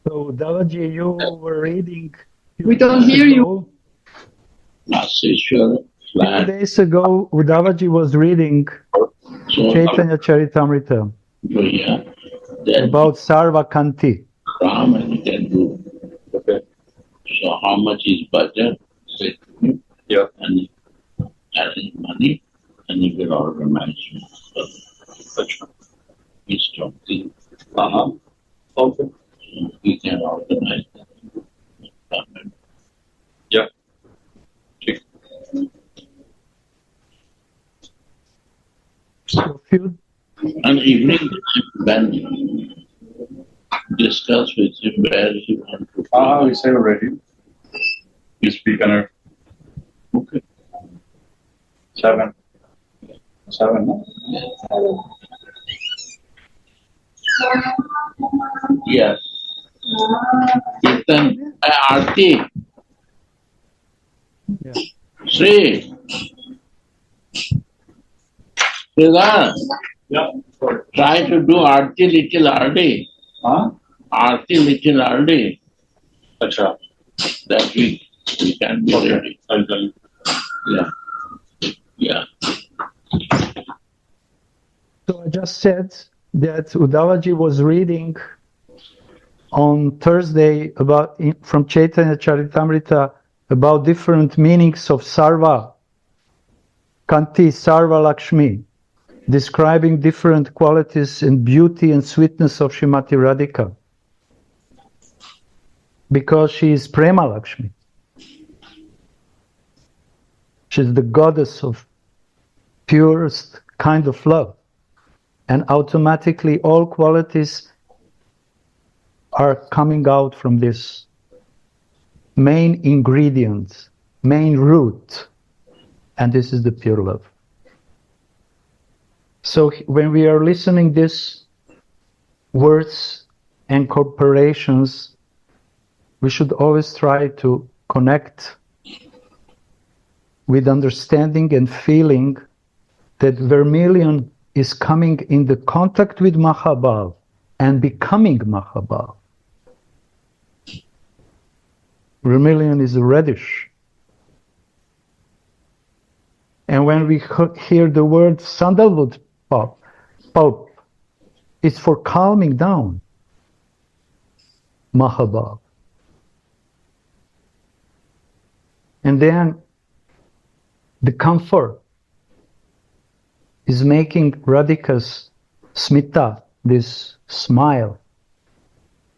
So, Davaji, you were reading. We don't hear you. Nasishwara, Few flat. days ago, Udavaji was reading So, Chaitanya Charitamrita yeah. Then about Sarva Kanti. Ram and you can do. Okay. So how much is budget? Say to him. Yeah. And arrange money, and he will organize you. So, he's talking. Okay. So he can organize that. Yeah. So few, And evening then discuss with him where he wants to go. We said already. You speak on it. Okay. 7. 7, no? Yes. Kirtan, Aarti. yeah. Sri. Sridhar, Yeah. try to do Aarti little early. Huh? Aarti little early. Acha. That we can be ready. I'll tell you. Yeah. Yeah. So I just said that Udavaji was reading on Thursday from Chaitanya Charitamrita about different meanings of Sarva Kanti, Sarva Lakshmi, describing different qualities and beauty and sweetness of Srimati Radhika, because she is Prema Lakshmi. She's the goddess of purest kind of love. And automatically all qualities are coming out from this main ingredient, main root And this is the pure love. So when we are listening these words and corporations, we should always try to connect with understanding and feeling that vermilion is coming in the contact with Mahabhav and becoming Mahabhav. Vermilion is reddish. And when we hear the word sandalwood pulp, it's for calming down Mahabhav. And then the camphor is making Radhika's smita, this smile,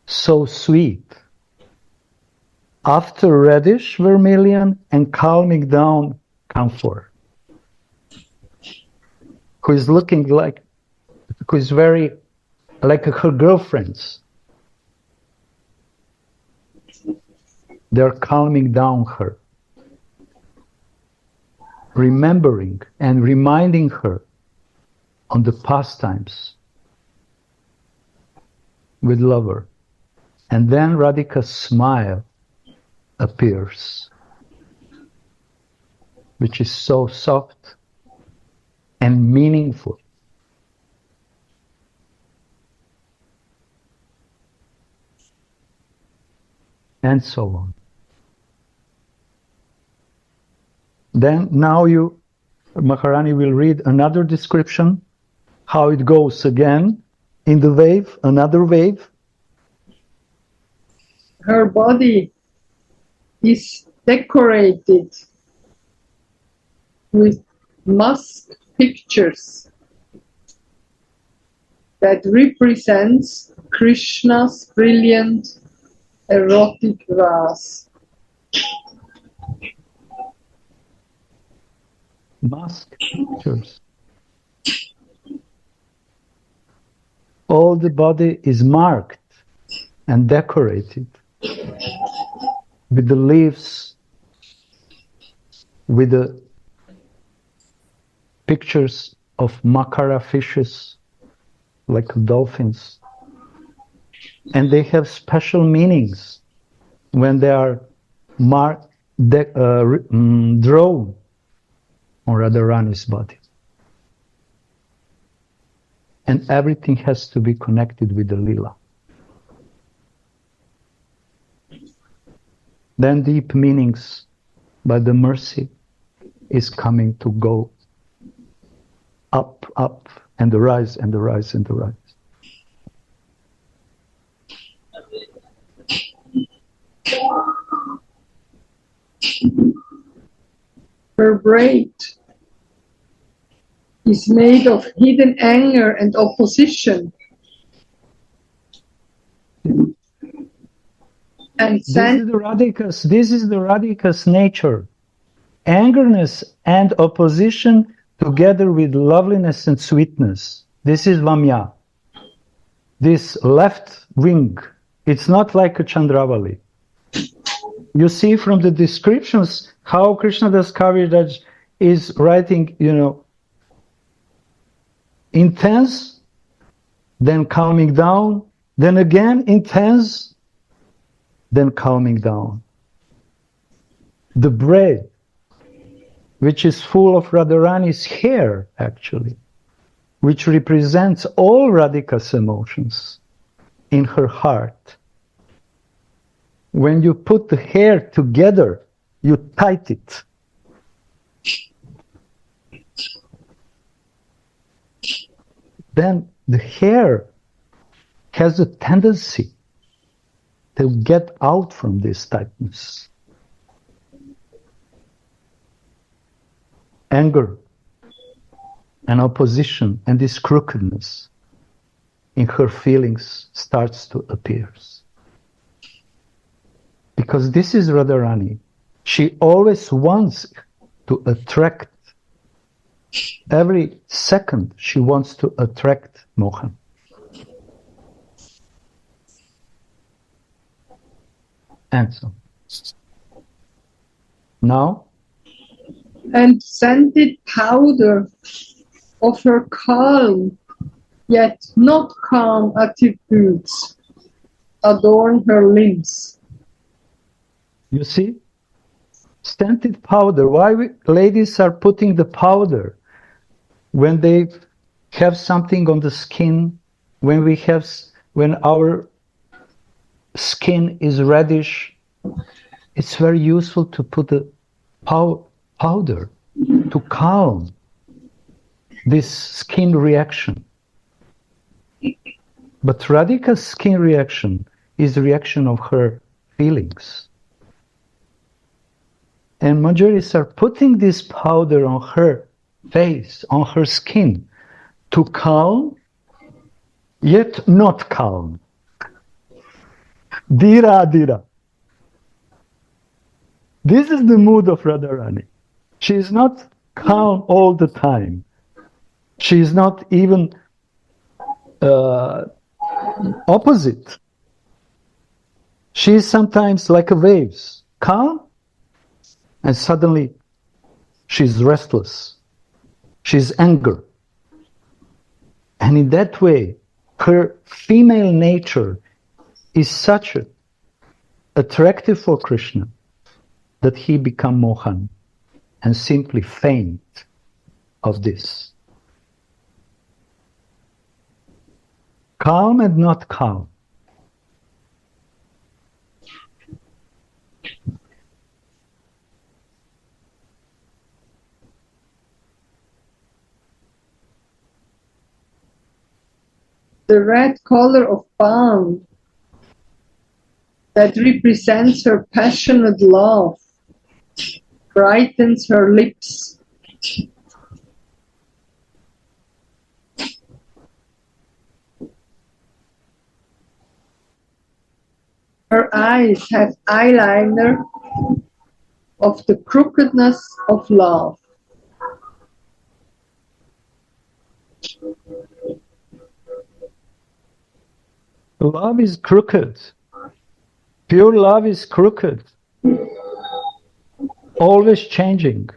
so sweet. After reddish vermilion and calming down camphor, who is looking like, who is very like her girlfriends. They're calming down her, remembering and reminding her on the pastimes with lover. And then Radhika's smile appears, which is so soft and meaningful. And so on. Then now Maharani will read another description, how it goes again in the wave, another wave. Her body is decorated with mask pictures that represents Krishna's brilliant erotic ras. Mask pictures. All the body is marked and decorated with the leaves, with the pictures of makara fishes, like dolphins. And they have special meanings when they are drawn on Radharani's body. And everything has to be connected with the lila. Then deep meanings by the mercy is coming to go up, up, and the rise, and the rise, and the rise. Her braid is made of hidden anger and opposition. And This is the Radhika's nature. Angerness and opposition together with loveliness and sweetness. This is Vamya. This left wing, it's not like a Chandravali. You see from the descriptions how Krishnadas Kaviraj is writing, intense, then calming down, then again intense, then calming down. The braid, which is full of Radharani's hair, actually, which represents all Radhika's emotions in her heart. When you put the hair together, you tight it. Then the hair has a tendency to get out from this tightness. Anger and opposition and this crookedness in her feelings starts to appear. Because this is Radharani. She always wants to attract. Every second she wants to attract Mohan. And so. Now, and scented powder of her calm, yet not calm attributes adorn her limbs. You see? Scented powder. Why ladies are putting the powder when they have something on the skin, when our skin is reddish? It's very useful to put the powder to calm this skin reaction. But Radhika's skin reaction is the reaction of her feelings. And Manjaris are putting this powder on her face, on her skin, to calm, yet not calm. Dira dira. This is the mood of Radharani. She is not calm all the time. She is not even opposite. She is sometimes like a waves, calm, and suddenly she's restless. She's angry. And in that way, her female nature is such attractive for Krishna that he become Mohan and simply faint of this. Calm and not calm. The red color of balm that represents her passionate love brightens her lips. Her eyes have eyeliner of the crookedness of love. Love is crooked. Pure love is crooked. Always changing.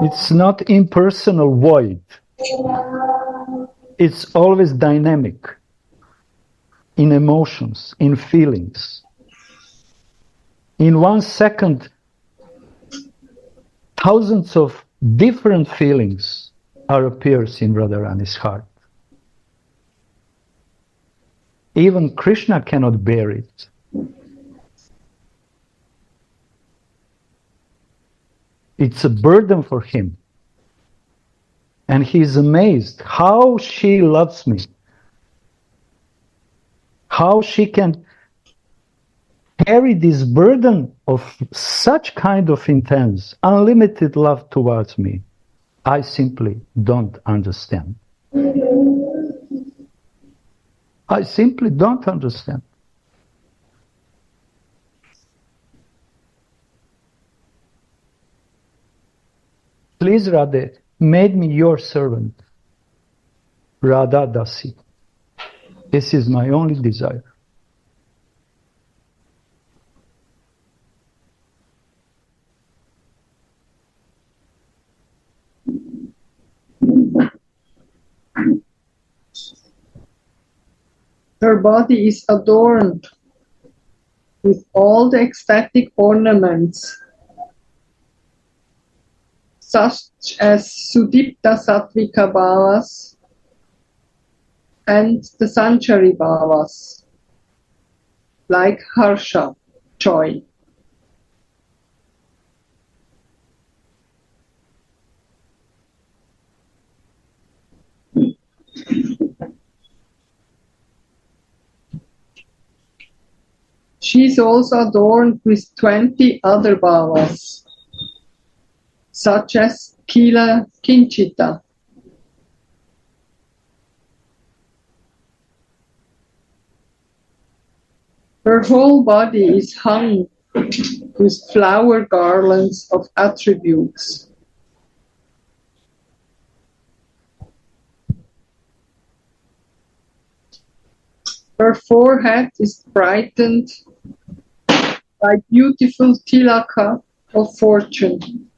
It's not impersonal void. It's always dynamic in emotions, in feelings. In 1 second, thousands of different feelings appears in Radharani's heart. Even Krishna cannot bear it. It's a burden for him. And he is amazed how she loves me. How she can carry this burden of such kind of intense, unlimited love towards me. I simply don't understand. I simply don't understand. Please, Radhe, make me your servant. Radha Dasi. This is my only desire. Her body is adorned with all the ecstatic ornaments, such as Sudipta Sattvika Bhavas and the Sanchari Bhavas, like Harsha, joy. She is also adorned with 20 other bhavas, such as Kila Kinchita. Her whole body is hung with flower garlands of attributes. Her forehead is brightened by beautiful tilaka of fortune.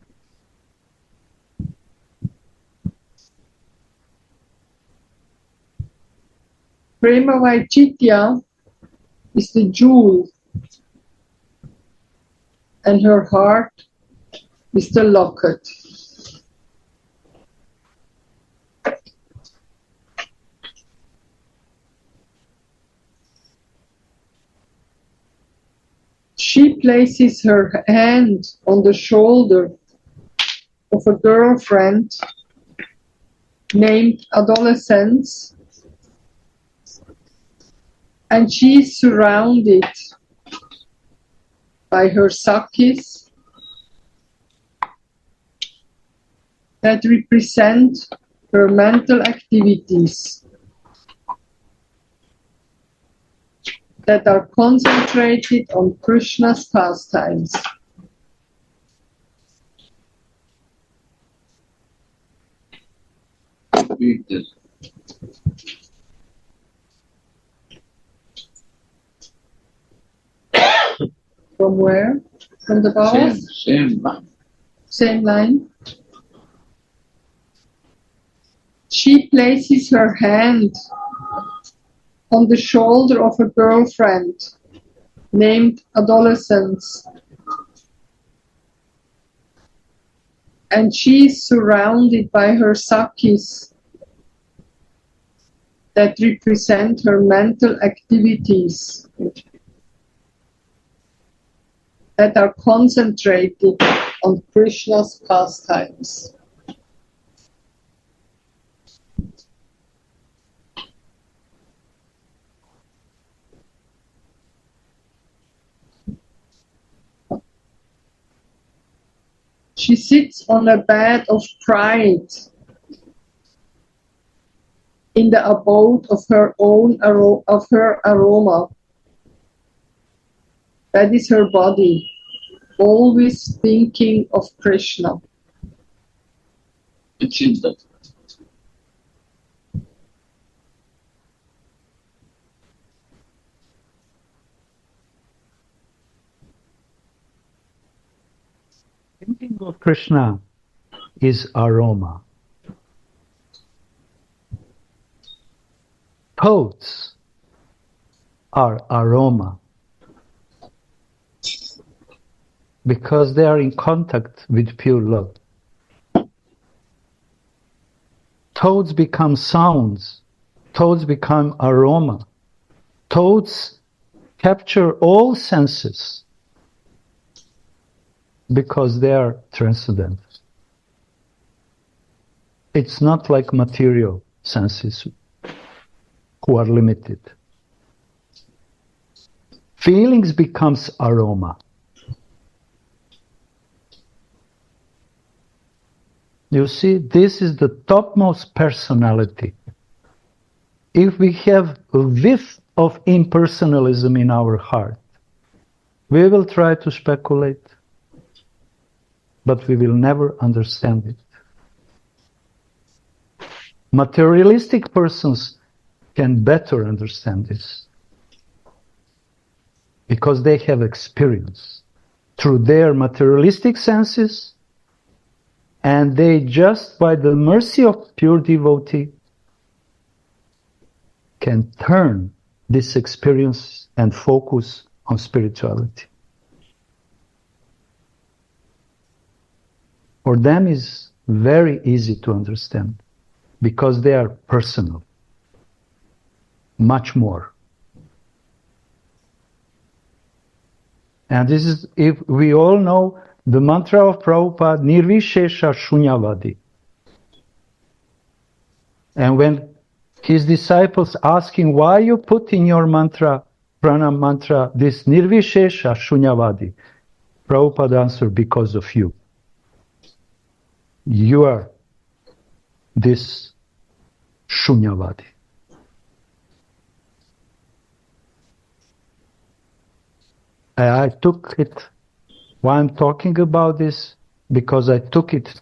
Prema Vaicitya is the jewel, and her heart is the locket. She places her hand on the shoulder of a girlfriend named Adolescence, and she is surrounded by her sakis that represent her mental activities that are concentrated on Krishna's pastimes. Read this. From where? From the bowels? Same one. Same line. She places her hand on the shoulder of a girlfriend named Adolescence, and she is surrounded by her sakis that represent her mental activities that are concentrated on Krishna's pastimes. She sits on a bed of pride in the abode of her own aroma. That is her body, always thinking of Krishna. It's in that. Thinking of Krishna is aroma. Thoughts are aroma because they are in contact with pure love. Thoughts become sounds. Thoughts become aroma. Thoughts capture all senses because they are transcendent. It's not like material senses who are limited. Feelings becomes aroma. You see, this is the topmost personality. If we have a whiff of impersonalism in our heart, we will try to speculate, but we will never understand it. Materialistic persons can better understand this because they have experience through their materialistic senses, and they just by the mercy of pure devotee can turn this experience and focus on spirituality. For them is very easy to understand because they are personal, much more. And this is, if we all know the mantra of Prabhupada, Nirvishesha Shunyavadi. And when his disciples asking, why you put in your mantra, pranam mantra, this Nirvishesha Shunyavadi, Prabhupada answered, because of you. You are this Shunyavadi. I took it, why I'm talking about this, because I took it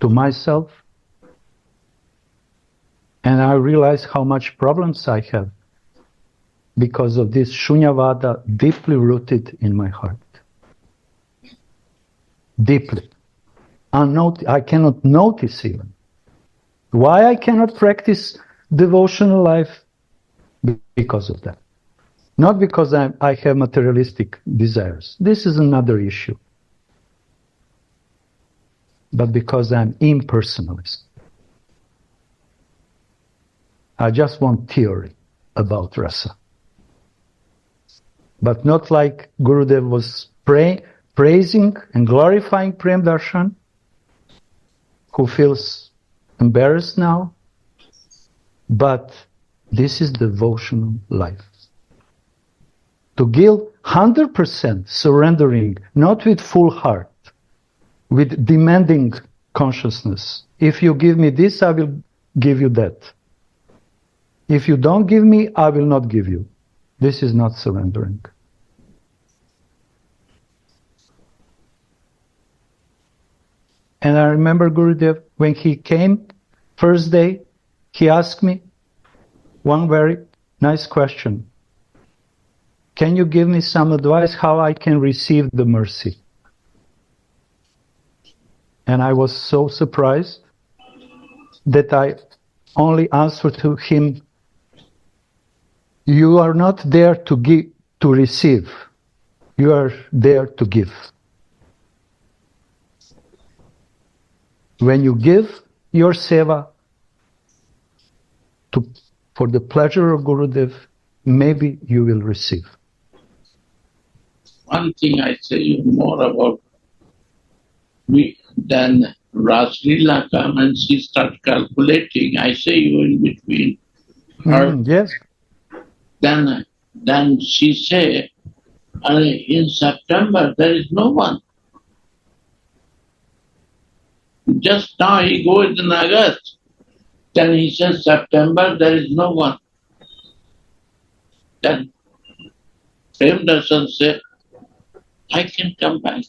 to myself and I realized how much problems I have because of this Shunyavada deeply rooted in my heart. deeply. I cannot notice even. Why I cannot practice devotional life? Because of that. Not because I have materialistic desires. This is another issue. But because I'm impersonalist. I just want theory about rasa. But not like Gurudev was praising and glorifying Prem Darshan, who feels embarrassed now. But this is devotional life. To give 100% surrendering, not with full heart, with demanding consciousness. If you give me this, I will give you that. If you don't give me, I will not give you. This is not surrendering. And I remember Gurudev, when he came, first day, he asked me one very nice question. Can you give me some advice how I can receive the mercy? And I was so surprised that I only answered to him, you are not there to give, to receive. You are there to give. When you give your seva for the pleasure of Gurudev, maybe you will receive. One thing I say you more about me than Raslila come and she start calculating. I say you in between her. Yes. Then she say, in September there is no one. Just now he goes in August. Then he says September there is no one. Then Prem Darshan say, I can come back.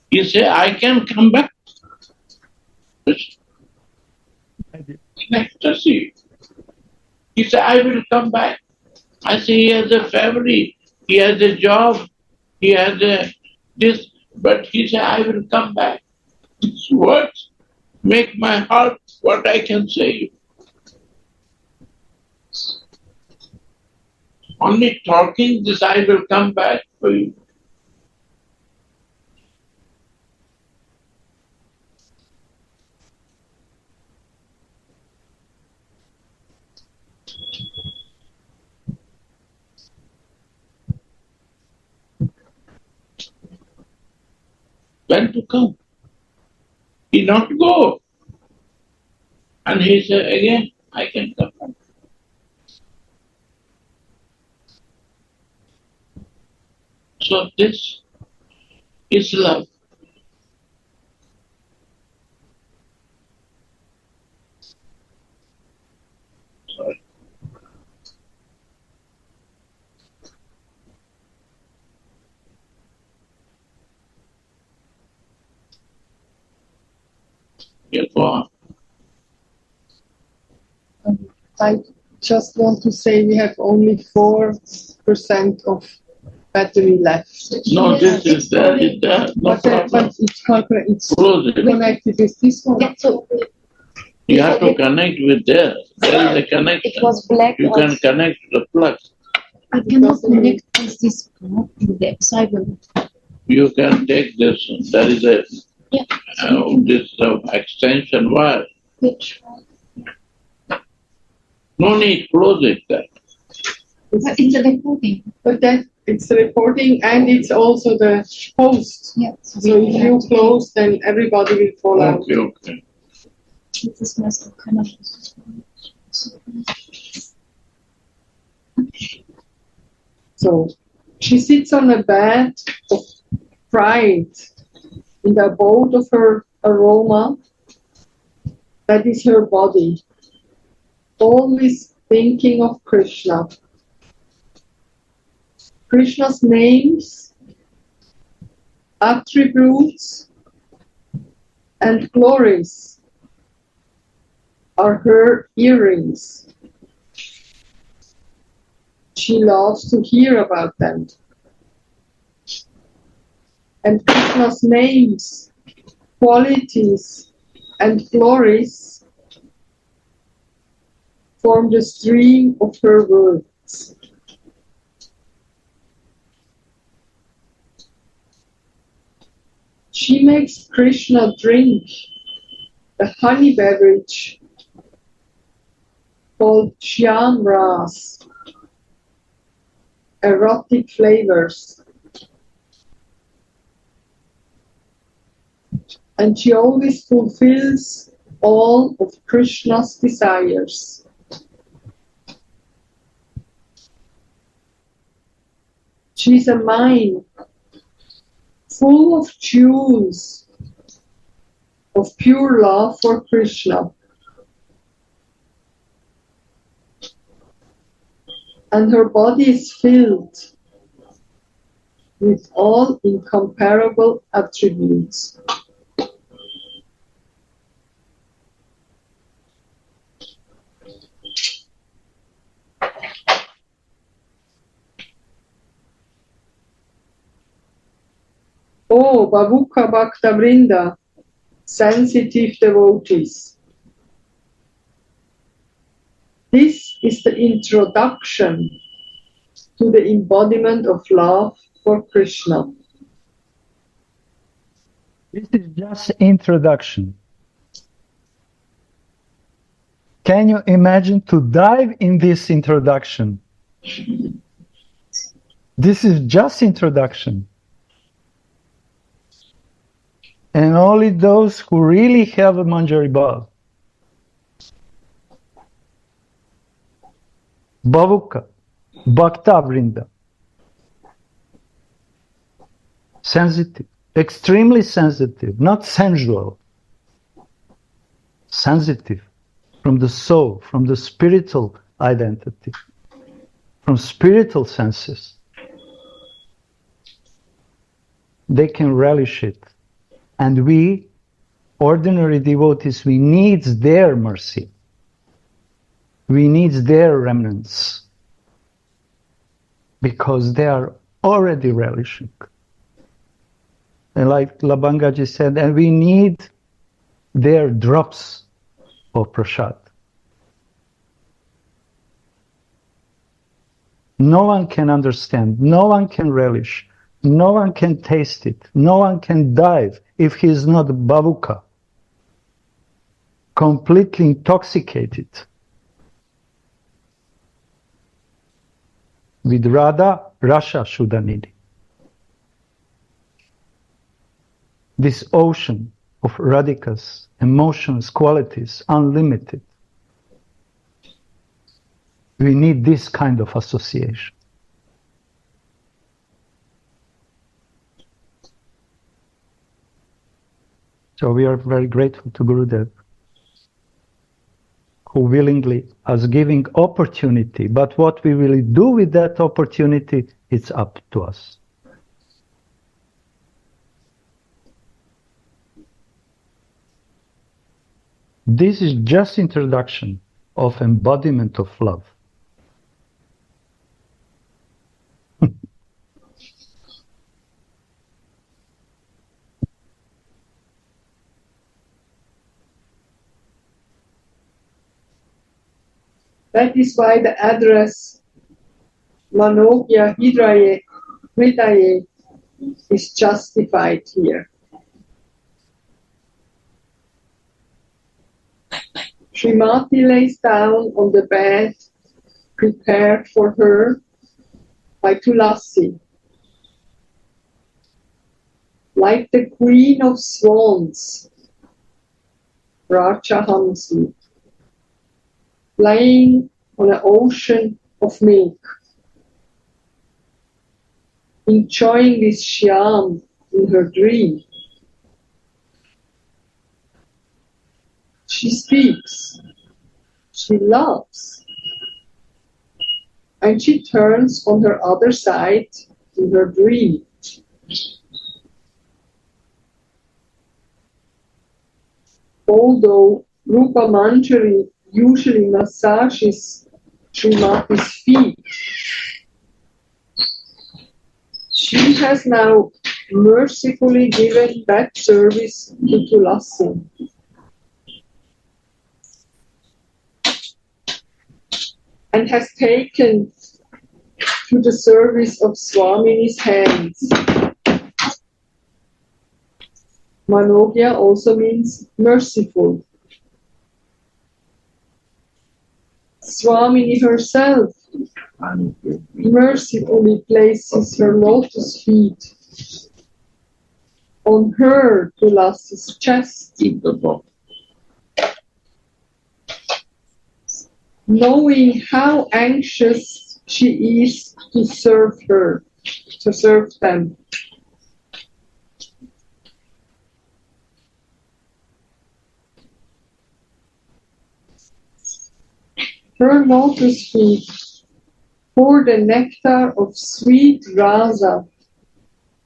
You say, I can come back. Ecstasy. He said, I will come back. I say, he has a family, he has a job, he has this, but he said, I will come back. These words make my heart what I can say. Only talking this, I will come back for you. When to come? He not go. And he said again, I can come back. So this is love. Sorry. Yeah, go on. I just want to say we have only 4% of battery left. No, this is there, it's there. No problem. But it's Close it. connected with this one. Yeah, so You have to connect with there. There is a connection. it was black. You can connect to the plug. I cannot connect with this plug in the cyber. You can take this. There is a Yeah. this extension wire. Which one? No need, close it there. But it's a recording. But that it's the recording and it's also the post. Yeah. So if you close, then everybody will fall out. Okay, okay. This must cannot. So she sits on a bed of pride in the abode of her aroma. That is her body. Always thinking of Krishna. Krishna's names, attributes, and glories are her earrings. She loves to hear about them. and Krishna's names, qualities, and glories form the stream of her words. She makes Krishna drink the honey beverage called Shyam Ras, erotic flavors. And she always fulfills all of Krishna's desires. She's a mine full of jewels of pure love for Krishna. And her body is filled with all incomparable attributes. Oh, Bhavuka Bhakta Vrinda, sensitive devotees. This is the introduction to the embodiment of love for Krishna. This is just introduction. Can you imagine to dive in this introduction? This is just introduction. And only those who really have a Manjari Bhav, Bhavuka, Bhakta Vrinda, sensitive, extremely sensitive, not sensual, sensitive from the soul, from the spiritual identity, from spiritual senses. They can relish it. And we, ordinary devotees, we need their mercy. We need their remnants. Because they are already relishing. And like Labangaji said, and we need their drops of prasad. No one can understand, no one can relish, no one can taste it, no one can dive if he is not bhavuka, completely intoxicated with Radha Rasha Shuddhanidhi. This ocean of radhikas, emotions, qualities, unlimited. We need this kind of association. So we are very grateful to Gurudev, who willingly is giving opportunity, but what we will do with that opportunity, it's up to us. This is just introduction of embodiment of love. That is why the address Manogya Hridaye is justified here. Srimati lays down on the bed prepared for her by Tulasi. Like the queen of swans, Raja Hamsi, lying on an ocean of milk, enjoying this shyam in her dream. She speaks, she loves, and she turns on her other side in her dream. Although Rupa Manjari usually massages Srimati's feet, she has now mercifully given that service to Tulasi. And has taken to the service of Swamini's hands. Manogya also means merciful. Swamini herself mercifully places her lotus feet on her Tulasi's chest, knowing how anxious she is to serve them. Her lotus feet pour the nectar of sweet rasa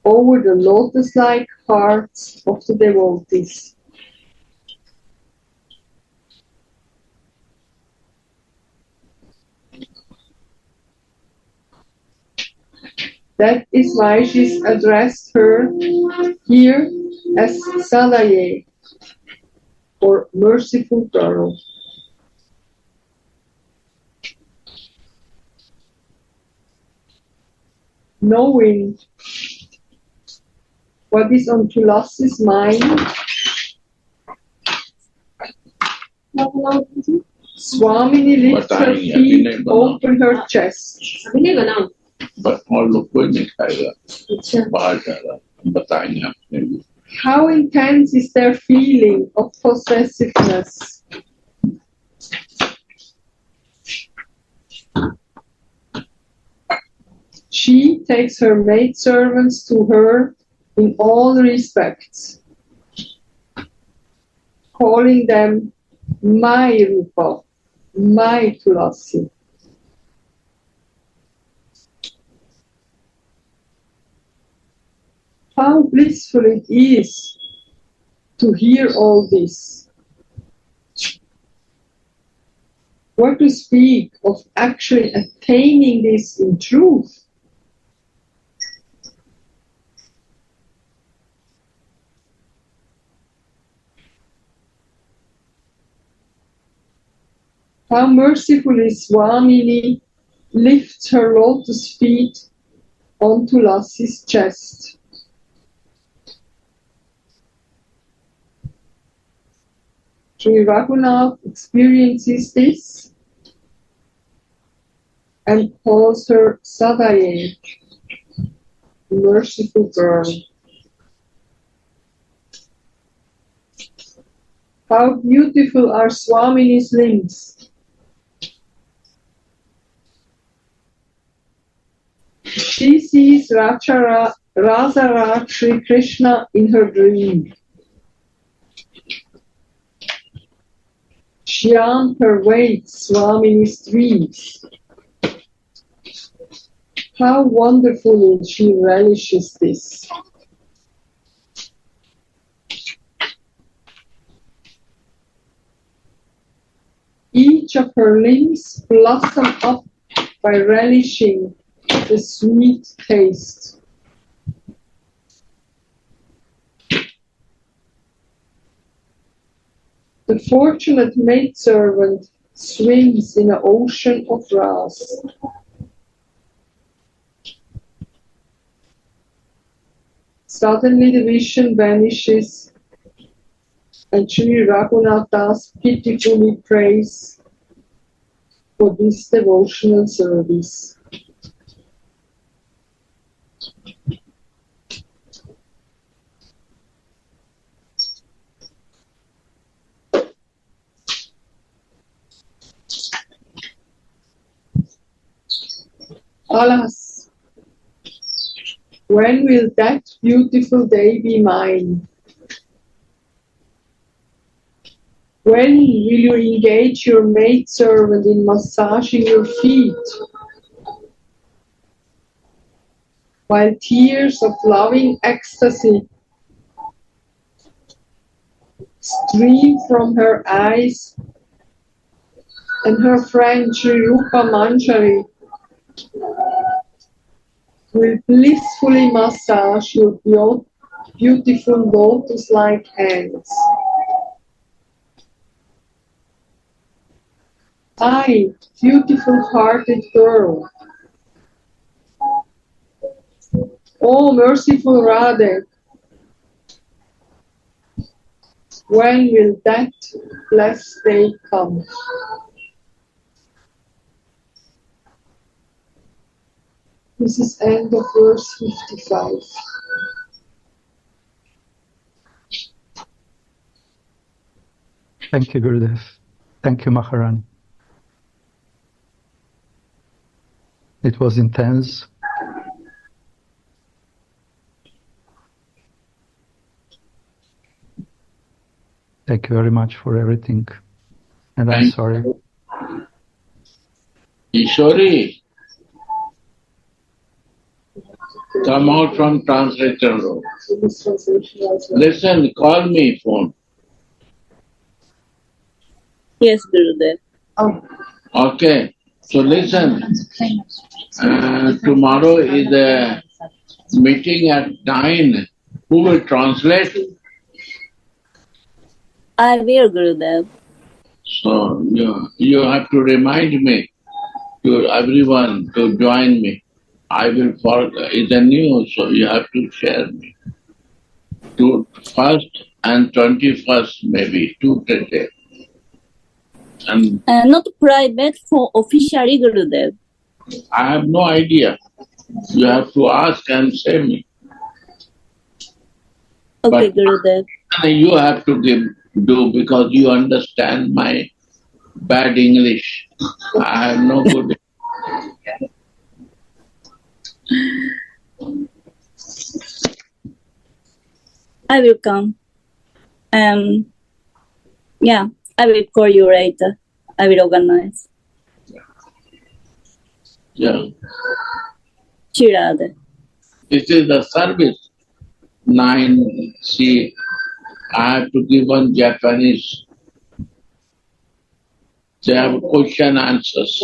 over the lotus-like hearts of the devotees. That is why she's addressed her here as Sadaye, or merciful girl. Knowing what is on Tulasi's mind, Swamini lifts her feet, open her chest. How intense is their feeling of possessiveness? She takes her maidservants to her in all respects, calling them my Rupa, my Tulasi. How blissful it is to hear all this. What to speak of actually attaining this in truth? How mercifully Swamini lifts her lotus feet on Tulasi's chest. Sri Raghunath experiences this and calls her Sadaye, merciful girl. How beautiful are Swamini's limbs. She sees Radharani Sri Krishna in her dream. Shyam pervades Swamini's dreams. How wonderfully she relishes this. Each of her limbs blossom up by relishing the sweet taste. The fortunate maidservant swims in an ocean of ras. Suddenly the vision vanishes and Sri Raghunath pitifully prays for this devotional service. Alas, when will that beautiful day be mine? When will you engage your maidservant in massaging your feet? While tears of loving ecstasy stream from her eyes, and her friend Sri Kusumanjali will blissfully massage your beautiful lotus-like hands. I, beautiful-hearted girl. Oh, merciful Radha, when will that blessed day come? This is end of verse 55. Thank you, Gurudev. Thank you, Maharani. It was intense. Thank you very much for everything. And I'm sorry. Ishori, come out from translator room. Listen, call me phone. Yes, Gurudev. Okay, so listen. Tomorrow is a meeting at 9. Who will translate? I will, Gurudev. So you have to remind me, to everyone, to join me. I will forget. It's a new, so you have to share me. To 1st and 21st maybe, 2 days. And Not private, for officially, Gurudev. I have no idea. You have to ask and say me. Okay, But Gurudev. you have to do because you understand my bad English. I have no good. I will come. Yeah, I will call you later. I will organize. Yeah. Chirada. This is the service. 9 C. I have to give one Japanese. They have question answers.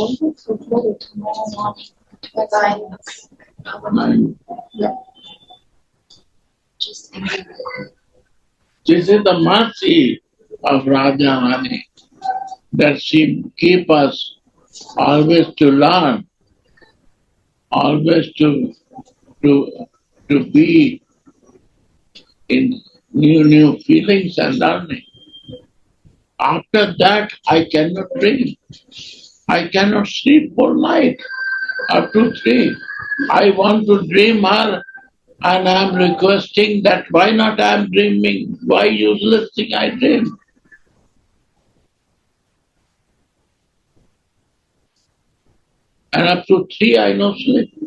9. This is the mercy of Radharani, that she keep us always to learn, always to be in new feelings and learning. After that, I cannot dream. I cannot sleep all night up to 3. I want to dream her, and I am requesting that why not I am dreaming? Why useless thing I dream? And up to 3 I no sleep.